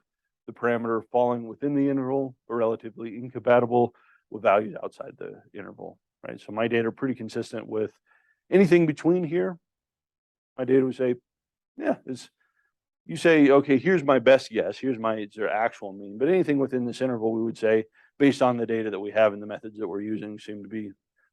the parameter falling within the interval, or relatively incompatible with values outside the interval, right? So my data are pretty consistent with anything between here. My data would say, yeah, you say, okay, here's my best guess, here's their actual mean, but anything within this interval, we would say, based on the data that we have and the methods that we're using,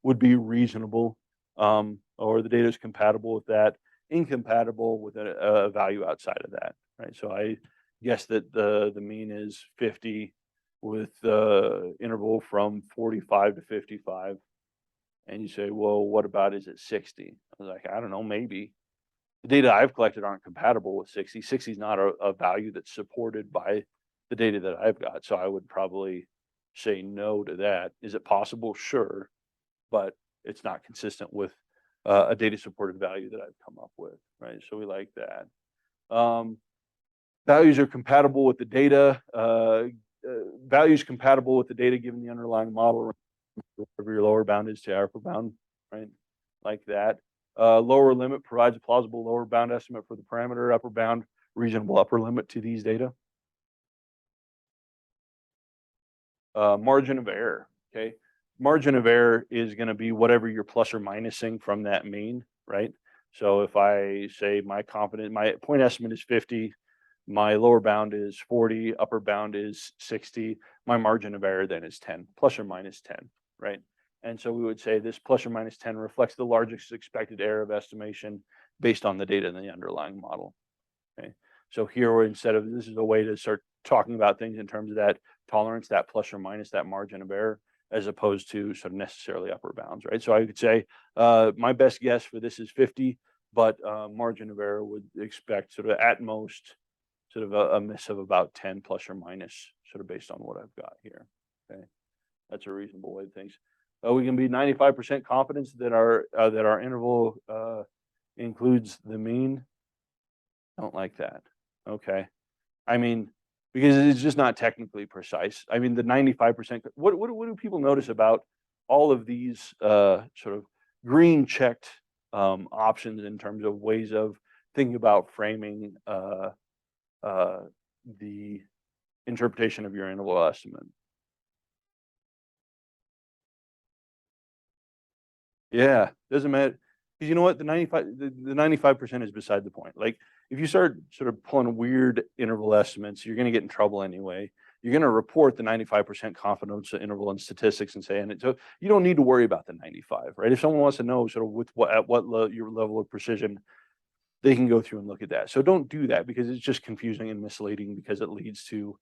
would be reasonable, or the data is compatible with that, incompatible with a value outside of that, right? So I guess that the mean is 50 with the interval from 45 to 55. And you say, well, what about, is it 60? I was like, I don't know, maybe. The data I've collected aren't compatible with 60. 60 is not a value that's supported by the data that I've got. So I would probably say no to that. Is it possible? Sure. But it's not consistent with a data supported value that I've come up with, right? So we like that. Values are compatible with the data. Values compatible with the data given the underlying model, whatever your lower bound is to your upper bound, right? Like that. Lower limit provides a plausible lower bound estimate for the parameter, upper bound, reasonable upper limit to these data. Margin of error, okay? Margin of error is going to be whatever you're plus or minusing from that mean, right? So if I say my point estimate is 50, my lower bound is 40, upper bound is 60, my margin of error then is 10, plus or minus 10, right? And so we would say this plus or minus 10 reflects the largest expected error of estimation based on the data in the underlying model. Okay. So here, instead of, this is a way to start talking about things in terms of that tolerance, that plus or minus, that margin of error, as opposed to sort of necessarily upper bounds, right? So I could say my best guess for this is 50, but margin of error would expect sort of at most sort of a miss of about 10 plus or minus, sort of based on what I've got here. Okay, that's a reasonable way to think. We can be 95% confidence that our interval includes the mean. Don't like that. Okay, I mean, because it's just not technically precise. I mean, the 95%. What do people notice about all of these sort of green checked options in terms of ways of thinking about framing the interpretation of your interval estimate? Yeah, doesn't matter. Because you know what, the 95% is beside the point. Like, if you start sort of pulling weird interval estimates, you're going to get in trouble anyway. You're going to report the 95% confidence interval in statistics and say, and so you don't need to worry about the 95, right? If someone wants to know sort of with your level of precision, they can go through and look at that. So don't do that, because it's just confusing and misleading, because it leads to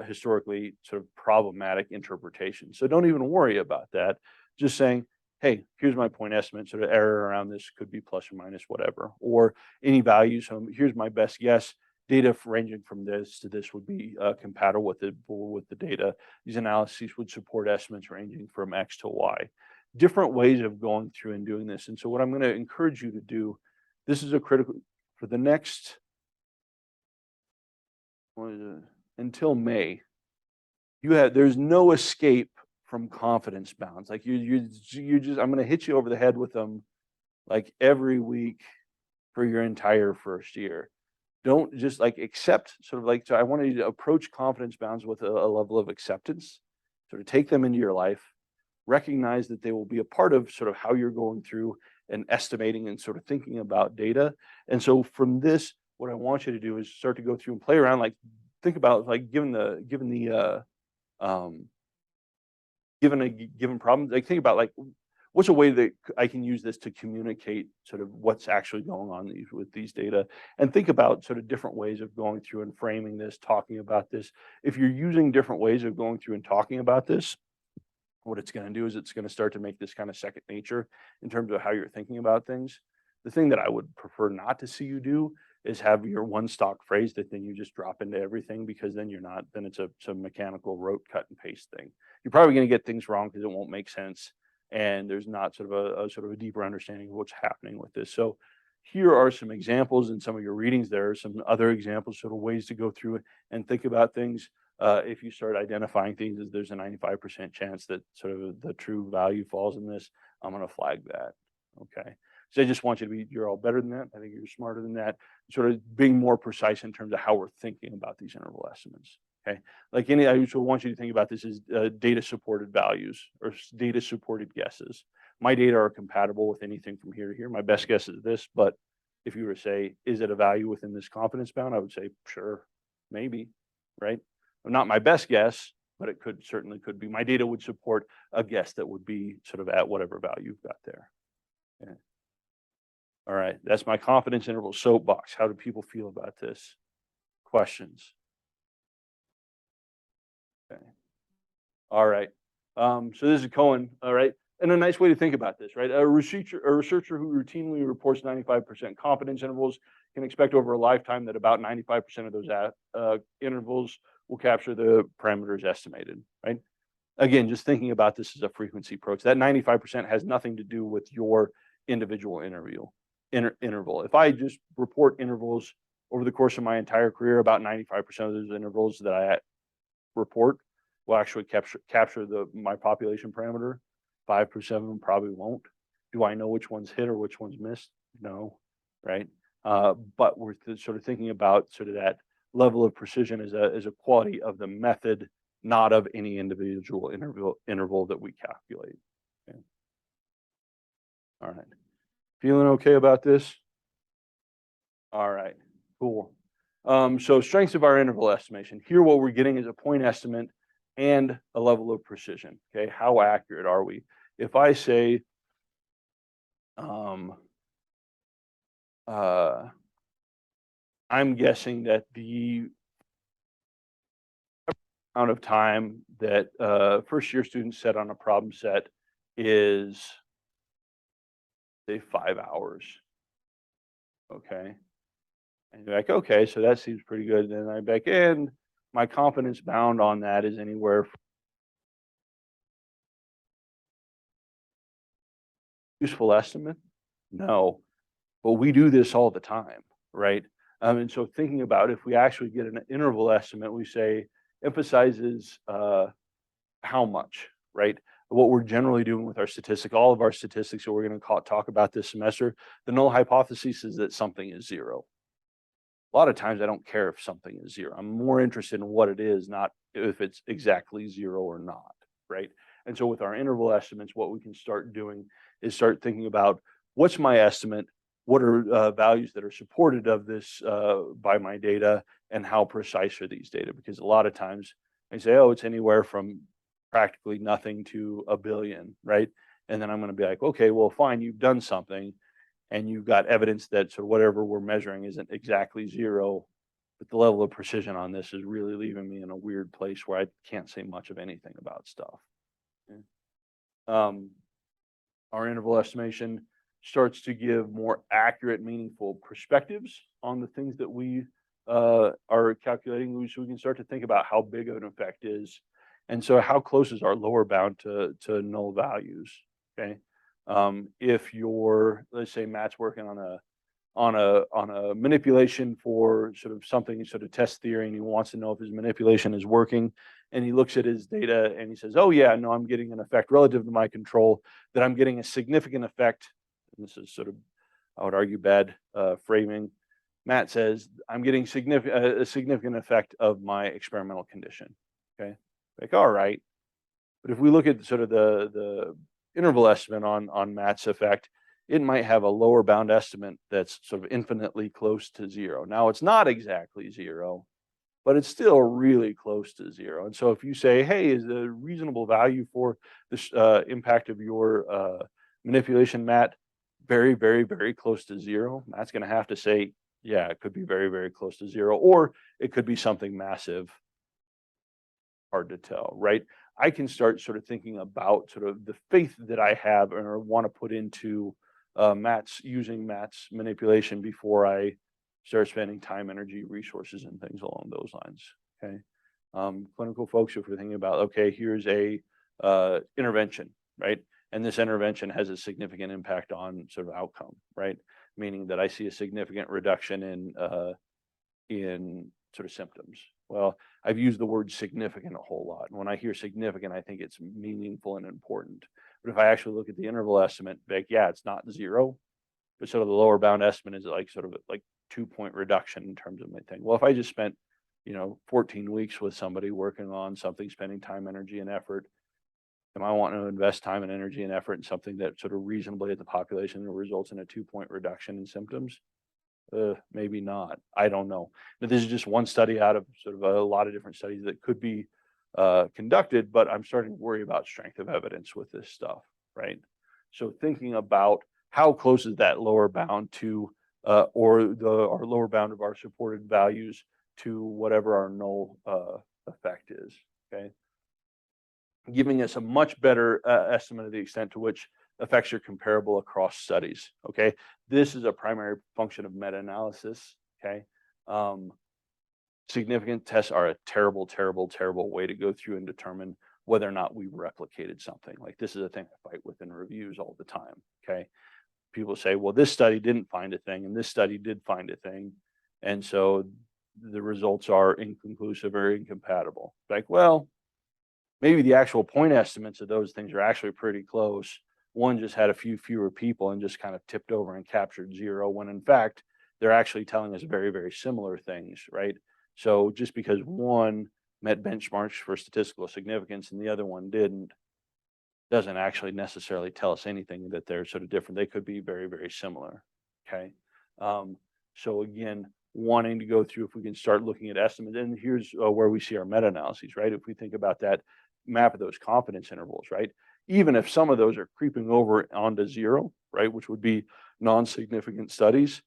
historically sort of problematic interpretation. So don't even worry about that. Just saying, hey, here's my point estimate, sort of error around this could be plus or minus whatever, or any value. So here's my best guess. Data ranging from this to this would be compatible with the data. These analyses would support estimates ranging from X to Y. Different ways of going through and doing this. And so what I'm going to encourage you to do, this is a critical for the next, until May, there's no escape from confidence bounds. Like you just, I'm going to hit you over the head with them like every week for your entire first year. Don't just like accept sort of like, so I want you to approach confidence bounds with a level of acceptance, sort of take them into your life, recognize that they will be a part of sort of how you're going through and estimating and sort of thinking about data. And so from this, what I want you to do is start to go through and play around, like think about like given a given problem, like think about like what's a way that I can use this to communicate sort of what's actually going on with these data, and think about sort of different ways of going through and framing this, talking about this. If you're using different ways of going through and talking about this, what it's going to do is it's going to start to make this kind of second nature in terms of how you're thinking about things. The thing that I would prefer not to see you do is have your one stock phrase that then you just drop into everything, because then then it's a mechanical rote cut and paste thing. You're probably going to get things wrong because it won't make sense, and there's not sort of a deeper understanding of what's happening with this. So here are some examples in some of your readings. There are some other examples, sort of ways to go through it and think about things. If you start identifying things as there's a 95% chance that sort of the true value falls in this, I'm going to flag that. Okay. So I just want you to be, you're all better than that. I think you're smarter than that. Sort of being more precise in terms of how we're thinking about these interval estimates. Okay. Like I also want you to think about this as data supported values or data supported guesses. My data are compatible with anything from here to here. My best guess is this, but if you were to say, is it a value within this confidence bound? I would say, sure, maybe, right? Not my best guess, but it certainly could be. My data would support a guess that would be sort of at whatever value you've got there. Okay. All right, that's my confidence interval soapbox. How do people feel about this? Questions? Okay. All right. So this is Cohen. All right. And a nice way to think about this, right? A researcher who routinely reports 95% confidence intervals can expect over a lifetime that about 95% of those intervals will capture the parameters estimated, right? Again, just thinking about this as a frequency approach, that 95% has nothing to do with your individual interval. If I just report intervals over the course of my entire career, about 95% of those intervals that I report will actually capture my population parameter. 5% of them probably won't. Do I know which ones hit or which ones missed? No, right? But we're sort of thinking about sort of that level of precision as a quality of the method, not of any individual interval that we calculate. Okay. All right. Feeling okay about this? All right, cool. So strengths of our interval estimation. Here what we're getting is a point estimate and a level of precision. Okay, how accurate are we? if I say, um, uh, I'm guessing that the amount of time that first year students set on a problem set is, say, 5 hours. Okay. And you're like, okay, so that seems pretty good. Then I back in, my confidence bound on that is anywhere from useful estimate? No, but we do this all the time, right? And so thinking about if we actually get an interval estimate, we say emphasizes how much, right? What we're generally doing with our statistic, all of our statistics that we're going to talk about this semester, the null hypothesis is that something is zero. A lot of times I don't care if something is zero. I'm more interested in what it is, not if it's exactly zero or not, right? And so with our interval estimates, what we can start doing is start thinking about what's my estimate, what are values that are supported of this by my data, and how precise are these data? Because a lot of times I say, oh, it's anywhere from practically nothing to a billion, right? And then I'm going to be like, okay, well, fine, you've done something and you've got evidence that sort of whatever we're measuring isn't exactly zero, but the level of precision on this is really leaving me in a weird place where I can't say much of anything about stuff. Okay. Our interval estimation starts to give more accurate, meaningful perspectives on the things that we are calculating, so we can start to think about how big of an effect is. And so how close is our lower bound to null values, okay? If you're, let's say Matt's working on a manipulation for sort of something, sort of test theory, and he wants to know if his manipulation is working, and he looks at his data and he says, oh yeah, no, I'm getting an effect relative to my control, that I'm getting a significant effect. And this is sort of, I would argue, bad framing. Matt says, I'm getting a significant effect of my experimental condition. Okay, like, all right. But if we look at sort of the interval estimate on Matt's effect, it might have a lower bound estimate that's sort of infinitely close to zero. Now, it's not exactly zero, but it's still really close to zero. And so if you say, hey, is the reasonable value for this impact of your manipulation, Matt, very, very, very close to zero, Matt's going to have to say, yeah, it could be very, very close to zero, or it could be something massive. Hard to tell, right? I can start sort of thinking about sort of the faith that I have or want to put into using Matt's manipulation before I start spending time, energy, resources, and things along those lines. Okay. Clinical folks, if we're thinking about, okay, here's a intervention, right? And this intervention has a significant impact on sort of outcome, right? Meaning that I see a significant reduction in sort of symptoms. Well, I've used the word significant a whole lot. And when I hear significant, I think it's meaningful and important. But if I actually look at the interval estimate, like, yeah, it's not zero, but sort of the lower bound estimate is like sort of like 2-point reduction in terms of my thing. Well, if I just spent, 14 weeks with somebody working on something, spending time, energy, and effort, am I wanting to invest time and energy and effort in something that sort of reasonably at the population results in a 2-point reduction in symptoms? Maybe not. I don't know. But this is just one study out of sort of a lot of different studies that could be conducted, but I'm starting to worry about strength of evidence with this stuff, right? So thinking about how close is that lower bound to, our lower bound of our supported values to whatever our null effect is, okay? Giving us a much better estimate of the extent to which effects are comparable across studies, okay? This is a primary function of meta-analysis, okay? Significant tests are a terrible, terrible, terrible way to go through and determine whether or not we replicated something. Like, this is a thing I fight with in reviews all the time, okay? People say, well, this study didn't find a thing and this study did find a thing. And so the results are inconclusive or incompatible. Like, well, maybe the actual point estimates of those things are actually pretty close. One just had a few fewer people and just kind of tipped over and captured zero, when in fact, they're actually telling us very, very similar things, right? So just because one met benchmarks for statistical significance and the other one didn't, doesn't actually necessarily tell us anything that they're sort of different. They could be very, very similar, okay? So again, wanting to go through, if we can start looking at estimates, and here's where we see our meta-analyses, right? If we think about that, map of those confidence intervals, right? even if some of those are creeping over onto zero, right, which would be non-significant studies,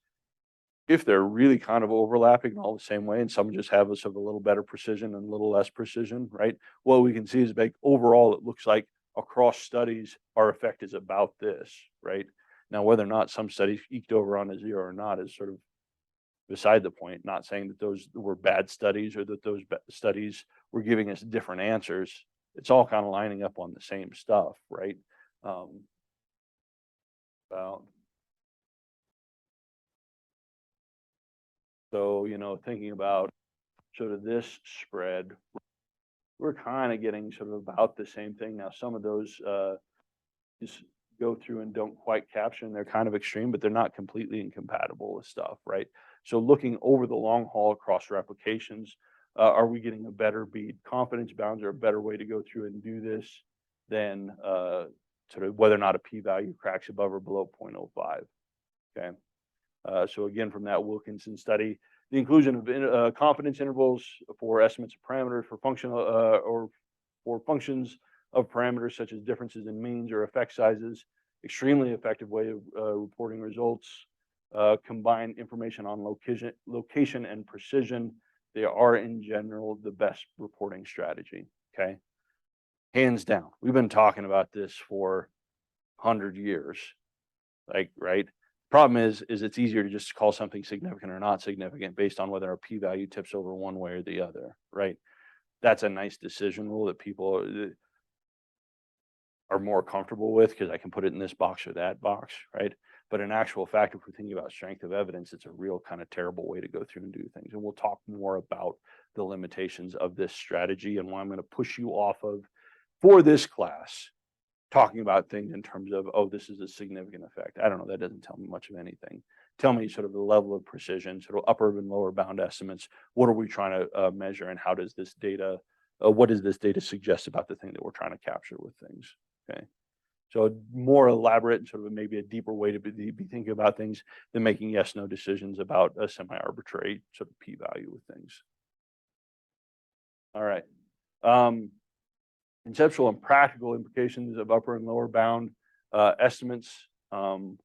if they're really kind of overlapping all the same way, and some just have a sort of a little better precision and a little less precision, right? What we can see is like overall, it looks like across studies, our effect is about this, right? Now, whether or not some studies eked over on a zero or not is sort of beside the point. Not saying that those were bad studies or that those studies were giving us different answers. It's all kind of lining up on the same stuff, right? Um, about so thinking about sort of this spread, we're kind of getting sort of about the same thing now. Some of those just go through and don't quite capture, and they're kind of extreme, but they're not completely incompatible with stuff, right? So looking over the long haul across replications, are we getting a better bead? Confidence bounds are a better way to go through and do this than sort of whether or not a p-value cracks above or below 0.05. Okay. So again, from that Wilkinson study, the inclusion of confidence intervals for estimates of parameters for functional or for functions of parameters such as differences in means or effect sizes, extremely effective way of reporting results. Combine information on location and precision. They are in general the best reporting strategy. Okay, hands down. We've been talking about this for 100 years, like, right? Problem is it's easier to just call something significant or not significant based on whether a p-value tips over one way or the other, right? That's a nice decision rule that people are more comfortable with because I can put it in this box or that box, right? But in actual fact, if we're thinking about strength of evidence, it's a real kind of terrible way to go through and do things. And we'll talk more about the limitations of this strategy and why I'm going to push you off of for this class, talking about things in terms of, oh, this is a significant effect. I don't know. That doesn't tell me much of anything. Tell me sort of the level of precision, sort of upper and lower bound estimates. What are we trying to measure, and how does this data, what does this data suggest about the thing that we're trying to capture with things? Okay. So a more elaborate and sort of maybe a deeper way to be thinking about things than making yes, no decisions about a semi-arbitrary sort of p-value with things. All right. Conceptual and practical implications of upper and lower bound estimates. So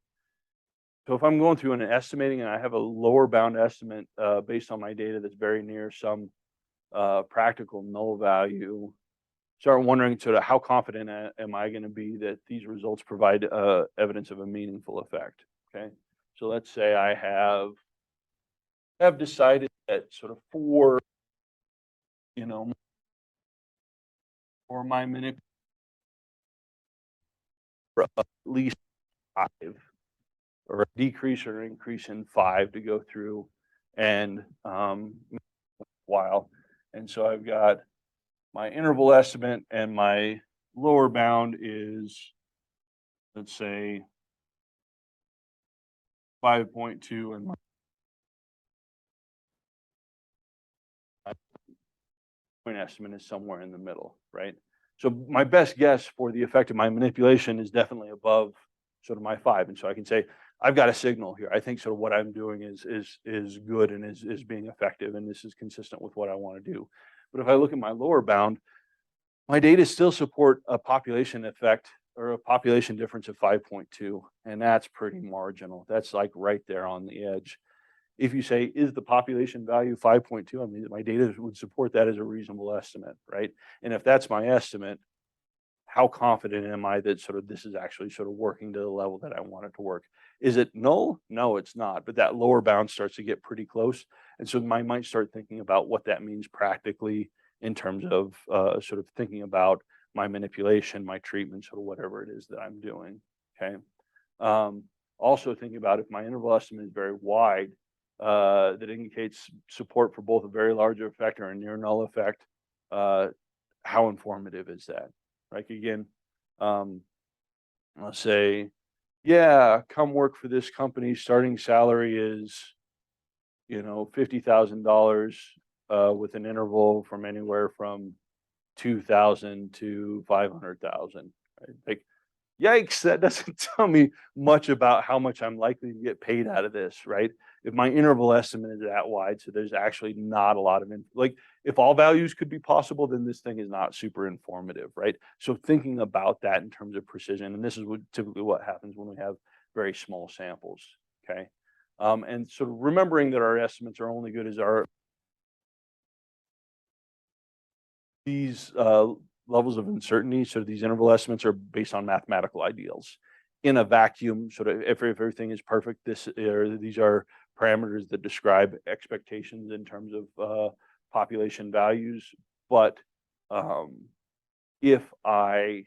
if I'm going through and estimating and I have a lower bound estimate based on my data that's very near some practical null value, start wondering sort of how confident am I going to be that these results provide evidence of a meaningful effect. Okay, so let's say I have decided that sort of for my manipulation at least 5, or a decrease or increase in 5 to go through and while. And so I've got my interval estimate, and my lower bound is, let's say, 5.2, and my point estimate is somewhere in the middle, right? So my best guess for the effect of my manipulation is definitely above sort of my 5. And so I can say, I've got a signal here. I think sort of what I'm doing is good and is being effective, and this is consistent with what I want to do. But if I look at my lower bound, my data still support a population effect or a population difference of 5.2, and that's pretty marginal. That's like right there on the edge. If you say, is the population value 5.2? I mean, my data would support that as a reasonable estimate, right? And if that's my estimate, how confident am I that sort of this is actually sort of working to the level that I want it to work? Is it null? No, it's not. But that lower bound starts to get pretty close. And so I might start thinking about what that means practically in terms of sort of thinking about my manipulation, my treatment, sort of whatever it is that I'm doing. Okay. Also thinking about if my interval estimate is very wide, that indicates support for both a very large effect or a near null effect. How informative is that? Like, again, let's say, yeah, come work for this company. Starting salary is, $50,000 with an interval from anywhere from 2,000 to 500,000. Right? Like, Yikes, that doesn't tell me much about how much I'm likely to get paid out of this, right? If my interval estimate is that wide, so there's actually not a lot of, like, if all values could be possible, then this thing is not super informative, right? So thinking about that in terms of precision, and this is typically what happens when we have very small samples, okay? And sort of remembering that our estimates are only good as these levels of uncertainty, so these interval estimates are based on mathematical ideals. In a vacuum, sort of if everything is perfect, these are parameters that describe expectations in terms of population values. But if I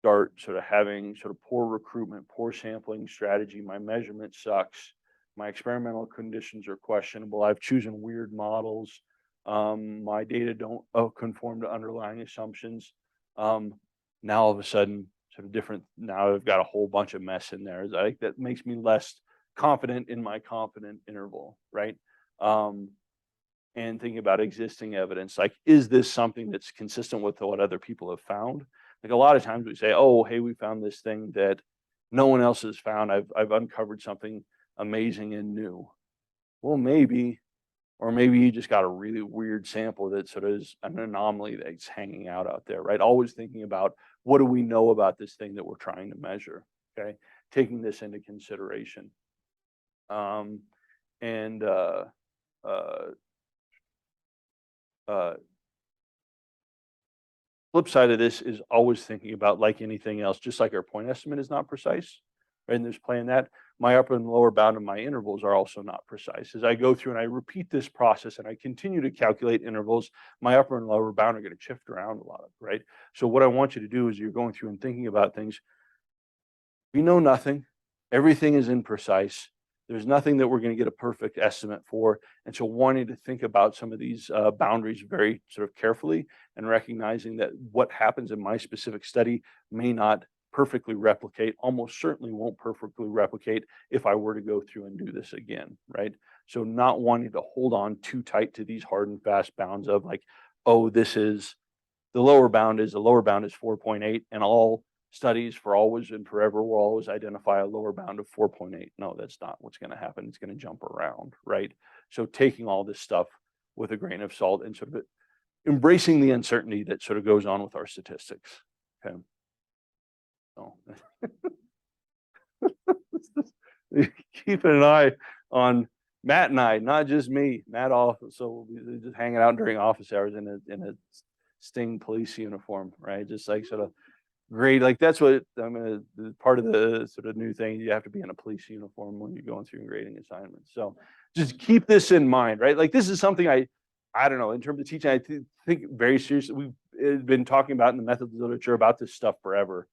start sort of having sort of poor recruitment, poor sampling strategy, my measurement sucks, my experimental conditions are questionable, I've chosen weird models, my data don't conform to underlying assumptions. Now all of a sudden, sort of different. Now I've got a whole bunch of mess in there. I think that makes me less confident in my confident interval, right? And thinking about existing evidence, like, is this something that's consistent with what other people have found? Like, a lot of times we say, oh, hey, we found this thing that no one else has found. I've uncovered something amazing and new. Well, maybe, or maybe you just got a really weird sample that sort of is an anomaly that's hanging out there, right? Always thinking about, what do we know about this thing that we're trying to measure, okay? Taking this into consideration. And flip side of this is always thinking about, like anything else, just like our point estimate is not precise, right? And there's playing that, my upper and lower bound of my intervals are also not precise. As I go through and I repeat this process and I continue to calculate intervals, my upper and lower bound are going to shift around a lot, right? So what I want you to do is, you're going through and thinking about things, we know nothing, everything is imprecise. There's nothing that we're going to get a perfect estimate for. And so wanting to think about some of these boundaries very sort of carefully, and recognizing that what happens in my specific study may not perfectly replicate, almost certainly won't perfectly replicate if I were to go through and do this again, right? So not wanting to hold on too tight to these hard and fast bounds of, like, oh, this is the lower bound is 4.8, and all studies for always and forever will always identify a lower bound of 4.8. No, that's not what's going to happen. It's going to jump around, right? So taking all this stuff with a grain of salt, and sort of embracing the uncertainty that sort of goes on with our statistics. Okay. So keeping an eye on Matt and I, not just me. Matt off, so we'll be just hanging out during office hours in a Sting police uniform, right? Just like sort of great. Like, that's what I'm gonna, part of the sort of new thing, you have to be in a police uniform when you're going through grading assignments. So just keep this in mind, right? Like, this is something I don't know, in terms of teaching, I think very seriously. We've been talking about in the methods literature about this stuff forever,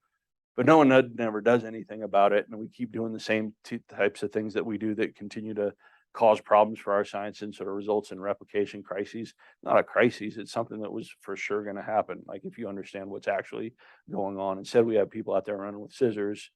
but no one never does anything about it. And we keep doing the same types of things that we do that continue to cause problems for our science, and sort of results in replication crises. Not a crisis, it's something that was for sure going to happen. Like, if you understand what's actually going on. Instead, we have people out there running with scissors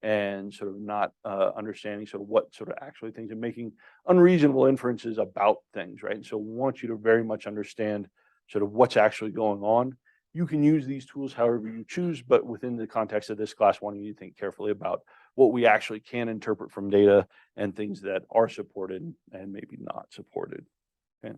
and sort of not understanding sort of what sort of actually things, and making unreasonable inferences about things, right? And so we want you to very much understand sort of what's actually going on. You can use these tools however you choose, but within the context of this class, wanting you to think carefully about what we actually can interpret from data, and things that are supported and maybe not supported. Okay.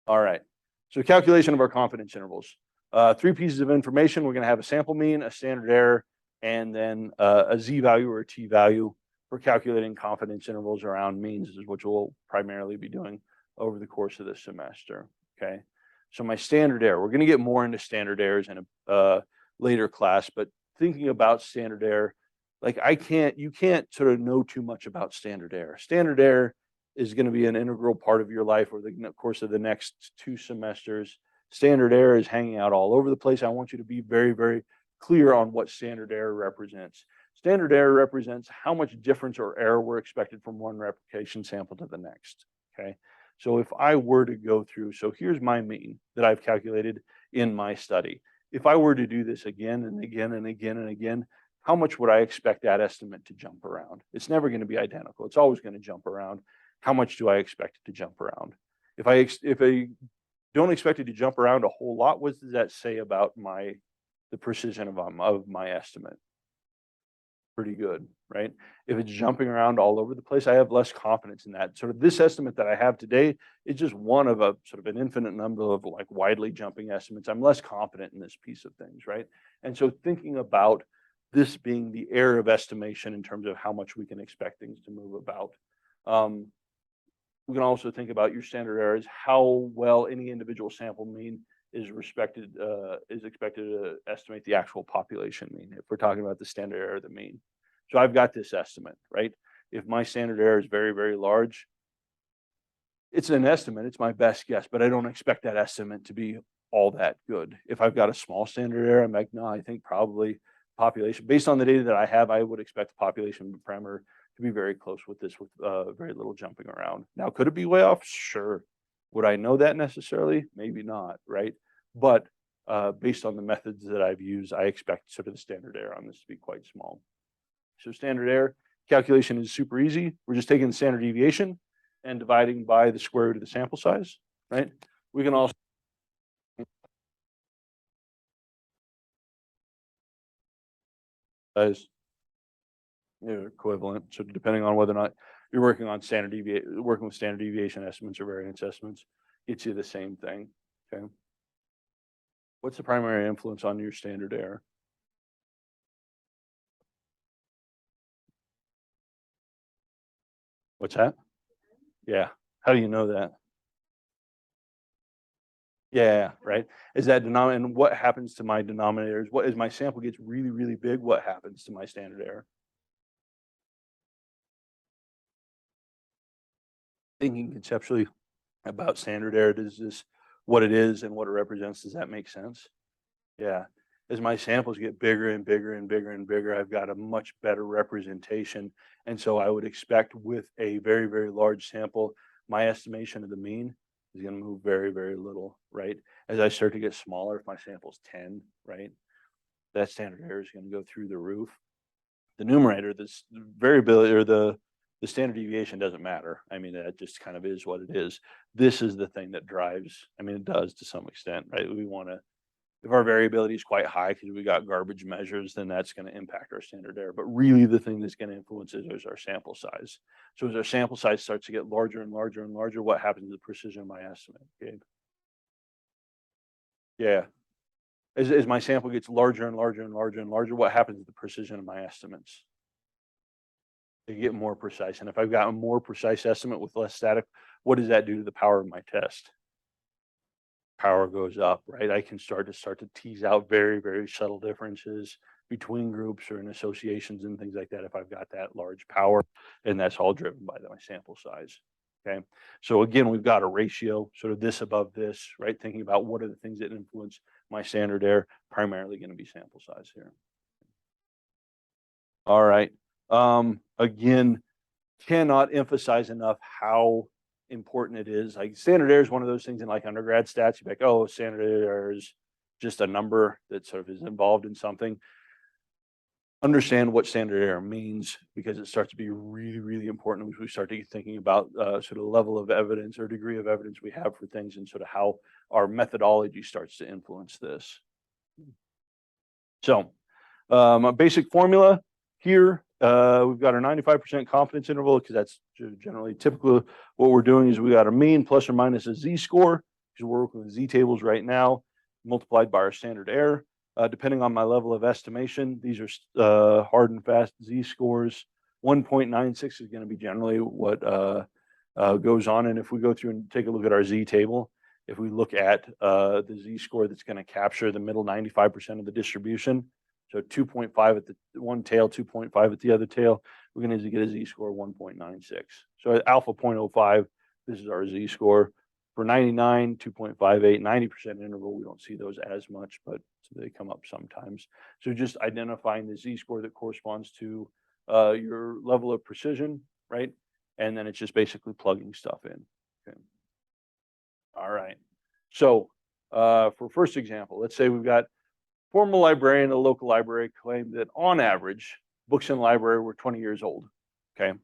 All right. So calculation of our confidence intervals. 3 pieces of information. We're going to have a sample mean, a standard error, and then a z-value or a t-value for calculating confidence intervals around means, is what we'll primarily be doing over the course of this semester. Okay. So my standard error, we're going to get more into standard errors in a later class, but thinking about standard error, like, you can't sort of know too much about standard error. Standard error is going to be an integral part of your life over the course of the next 2 semesters. Standard error is hanging out all over the place. I want you to be very, very clear on what standard error represents. Standard error represents how much difference or error we're expected from one replication sample to the next. Okay. So if I were to go through, so here's my mean that I've calculated in my study. If I were to do this again and again and again and again, how much would I expect that estimate to jump around? It's never going to be identical. It's always going to jump around. How much do I expect it to jump around? If I don't expect it to jump around a whole lot, what does that say about my the precision of my estimate. Pretty good, right? If it's jumping around all over the place, I have less confidence in that. Sort of this estimate that I have today is just one of a sort of an infinite number of like widely jumping estimates. I'm less confident in this piece of things, right? And so thinking about this being the error of estimation in terms of how much we can expect things to move about. We can also think about your standard errors, how well any individual sample mean is expected to estimate the actual population mean, if we're talking about the standard error of the mean. So I've got this estimate, right? If my standard error is very, very large, it's an estimate, it's my best guess, but I don't expect that estimate to be all that good. If I've got a small standard error, I'm like, no, I think probably population, based on the data that I have, I would expect the population parameter to be very close with this, with very little jumping around. Now, could it be way off? Sure. Would I know that necessarily? Maybe not, right? But based on the methods that I've used, I expect sort of the standard error on this to be quite small. So standard error calculation is super easy. We're just taking the standard deviation and dividing by the square root of the sample size, right? We can also as equivalent. So depending on whether or not you're working with standard deviation estimates or variance estimates, gets you the same thing. Okay. What's the primary influence on your standard error? What's that? Yeah. How do you know that? Yeah, right. Is that denominator, and what happens to my denominators? What as my sample gets really, really big, what happens to my standard error? Thinking conceptually about standard error, does this what it is and what it represents, does that make sense? Yeah. As my samples get bigger and bigger and bigger and bigger, I've got a much better representation. And so I would expect with a very, very large sample, my estimation of the mean is going to move very, very little, right? As I start to get smaller, if my sample's 10, right, that standard error is going to go through the roof. The numerator, this variability or the standard deviation doesn't matter. I mean, that just kind of is what it is. This is the thing that drives, I mean, it does to some extent, right? We want to, if our variability is quite high because we got garbage measures, then that's going to impact our standard error. But really the thing that's going to influence it is our sample size. So as our sample size starts to get larger and larger and larger, what happens to the precision of my estimate? Gabe? Yeah. As my sample gets larger and larger and larger and larger, what happens to the precision of my estimates? They get more precise. And if I've got a more precise estimate with less static, what does that do to the power of my test? Power goes up, right? I can start to tease out very, very subtle differences between groups or in associations and things like that if I've got that large power, and that's all driven by my sample size. Okay. So again, we've got a ratio, sort of this above this, right? Thinking about what are the things that influence my standard error, primarily going to be sample size here. All right. Again, cannot emphasize enough how important it is. Like standard error is one of those things in like undergrad stats. You're like, oh, standard error is just a number that sort of is involved in something. Understand what standard error means, because it starts to be really, really important as we start to get thinking about sort of level of evidence or degree of evidence we have for things and sort of how our methodology starts to influence this. So a basic formula here, we've got our 95% confidence interval because that's generally typical. What we're doing is we got a mean plus or minus a z-score, because we're working with z-tables right now, multiplied by our standard error. Depending on my level of estimation, these are hard and fast z-scores. 1.96 is going to be generally what goes on. And if we go through and take a look at our z-table, if we look at the z-score that's going to capture the middle 95% of the distribution, so 2.5 at the one tail, 2.5 at the other tail, we're going to get a z-score of 1.96. So at alpha 0.05, this is our z-score. For 99, 2.58, 90% interval, we don't see those as much, but they come up sometimes. So just identifying the z-score that corresponds to your level of precision, right? And then it's just basically plugging stuff in. Okay. All right. So for first example, let's say we've got former librarian, a local library claimed that on average, books in the library were 20 years old. Okay.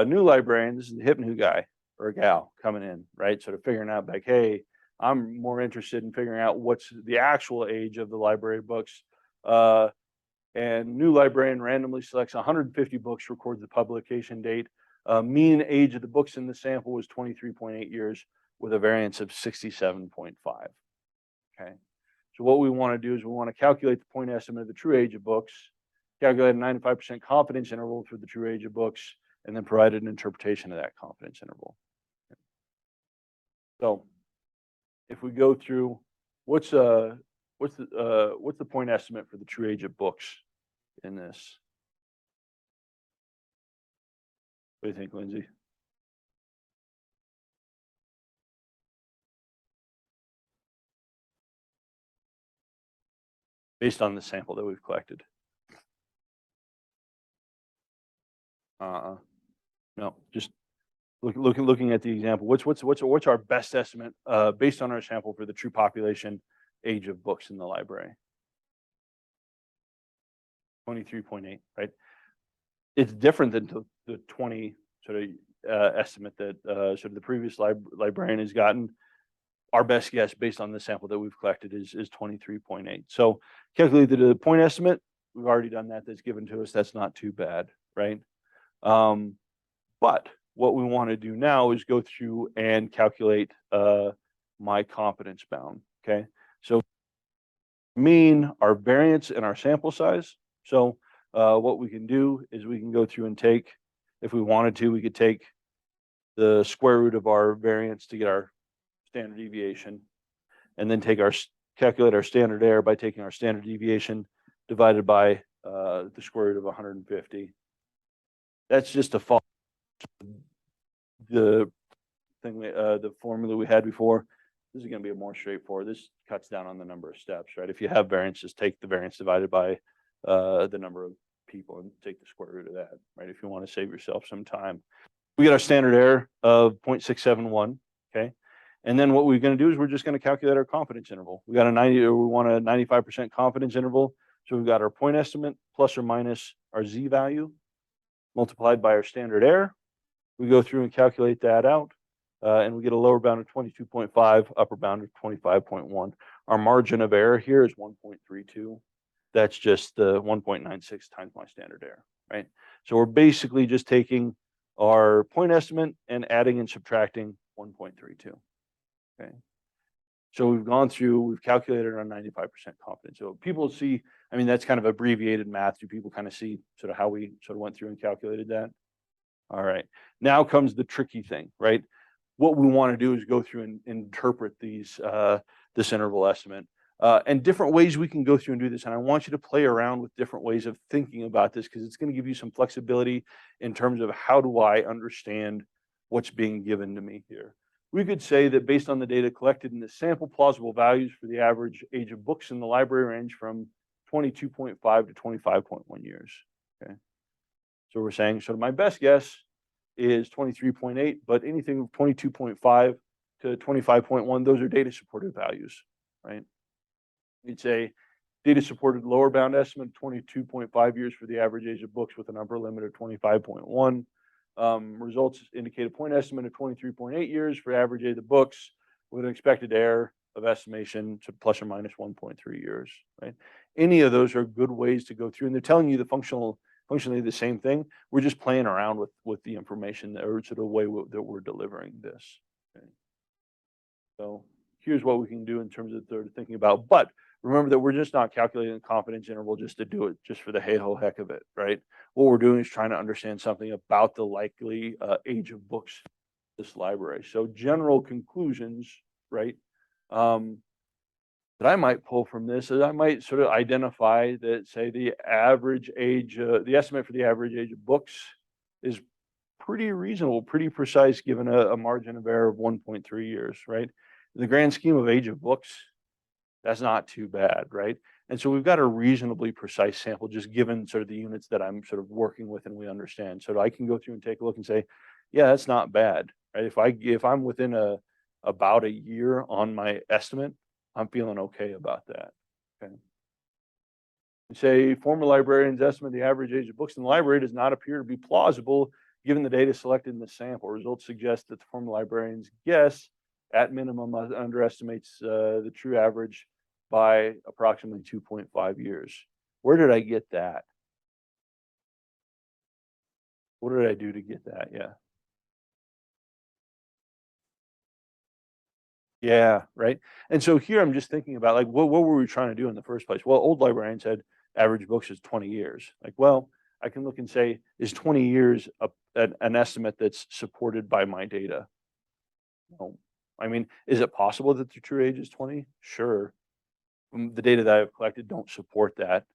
New librarian, this is the hip new guy or a gal coming in, right? Sort of figuring out like, hey, I'm more interested in figuring out what's the actual age of the library books. And new librarian randomly selects 150 books, records the publication date. Mean age of the books in the sample was 23.8 years with a variance of 67.5. Okay. So what we want to do is we want to calculate the point estimate of the true age of books, calculate a 95% confidence interval for the true age of books, and then provide an interpretation of that confidence interval. So if we go through, what's the point estimate for the true age of books in this? What do you think, Lindsay? Based on the sample that we've collected. No, just looking at the example. What's our best estimate based on our sample for the true population age of books in the library? 23.8, right? It's different than the 20 sort of estimate that sort of the previous librarian has gotten. Our best guess based on the sample that we've collected is 23.8. So calculate the point estimate. We've already done that. That's given to us. That's not too bad, right? But what we want to do now is go through and calculate my confidence bound. Okay, so mean, our variance, and our sample size. So what we can do is we can go through and take, if we wanted to, we could take the square root of our variance to get our standard deviation, and then calculate our standard error by taking our standard deviation divided by the square root of 150. That's just a follow the thing, the formula we had before. This is going to be a more straightforward. This cuts down on the number of steps, right? If you have variance, just take the variance divided by the number of people and take the square root of that, right? If you want to save yourself some time. We get our standard error of 0.671, okay? And then what we're going to do is we're just going to calculate our confidence interval. We got a 90, or we want a 95% confidence interval. So we've got our point estimate plus or minus our z value multiplied by our standard error. We go through and calculate that out, and we get a lower bound of 22.5, upper bound of 25.1. Our margin of error here is 1.32. That's just the 1.96 times my standard error, right? So we're basically just taking our point estimate and adding and subtracting 1.32. Okay. So we've gone through, we've calculated our 95% confidence. So people see, I mean, that's kind of abbreviated math. Do people kind of see sort of how we sort of went through and calculated that? All right. Now comes the tricky thing, right? What we want to do is go through and interpret these this interval estimate. And different ways we can go through and do this. And I want you to play around with different ways of thinking about this, because it's going to give you some flexibility in terms of how do I understand what's being given to me here. We could say that based on the data collected in the sample, plausible values for the average age of books in the library range from 22.5 to 25.1 years. Okay. So we're saying, so my best guess is 23.8, but anything from 22.5 to 25.1, those are data supported values, right? We'd say data supported lower bound estimate, 22.5 years for the average age of books with an upper limit of 25.1. Results indicate a point estimate of 23.8 years for average age of books with an expected error of estimation to plus or minus 1.3 years, right? Any of those are good ways to go through, and they're telling you the functionally the same thing. We're just playing around with the information or sort of way that we're delivering this. Okay. So here's what we can do in terms of thinking about, but remember that we're just not calculating the confidence interval just to do it, just for the whole heck of it, right? What we're doing is trying to understand something about the likely age of books in this library. So general conclusions, right, that I might pull from this is I might sort of identify that, say, the average age, the estimate for the average age of books is pretty reasonable, pretty precise, given a margin of error of 1.3 years, right? In the grand scheme of age of books, that's not too bad, right? And so we've got a reasonably precise sample, just given sort of the units that I'm sort of working with and we understand. So I can go through and take a look and say, yeah, that's not bad, right? If I'm within about a year on my estimate, I'm feeling okay about that. Okay. And say former librarian's estimate the average age of books in the library does not appear to be plausible given the data selected in the sample. Results suggest that the former librarian's guess at minimum underestimates the true average by approximately 2.5 years. Where did I get that? What did I do to get that? Yeah. Yeah, right. And so here I'm just thinking about like what were we trying to do in the first place? Well, old librarians had average books is 20 years. Like, well, I can look and say, is 20 years an estimate that's supported by my data? No. I mean, is it possible that the true age is 20? Sure. The data that I've collected don't support that.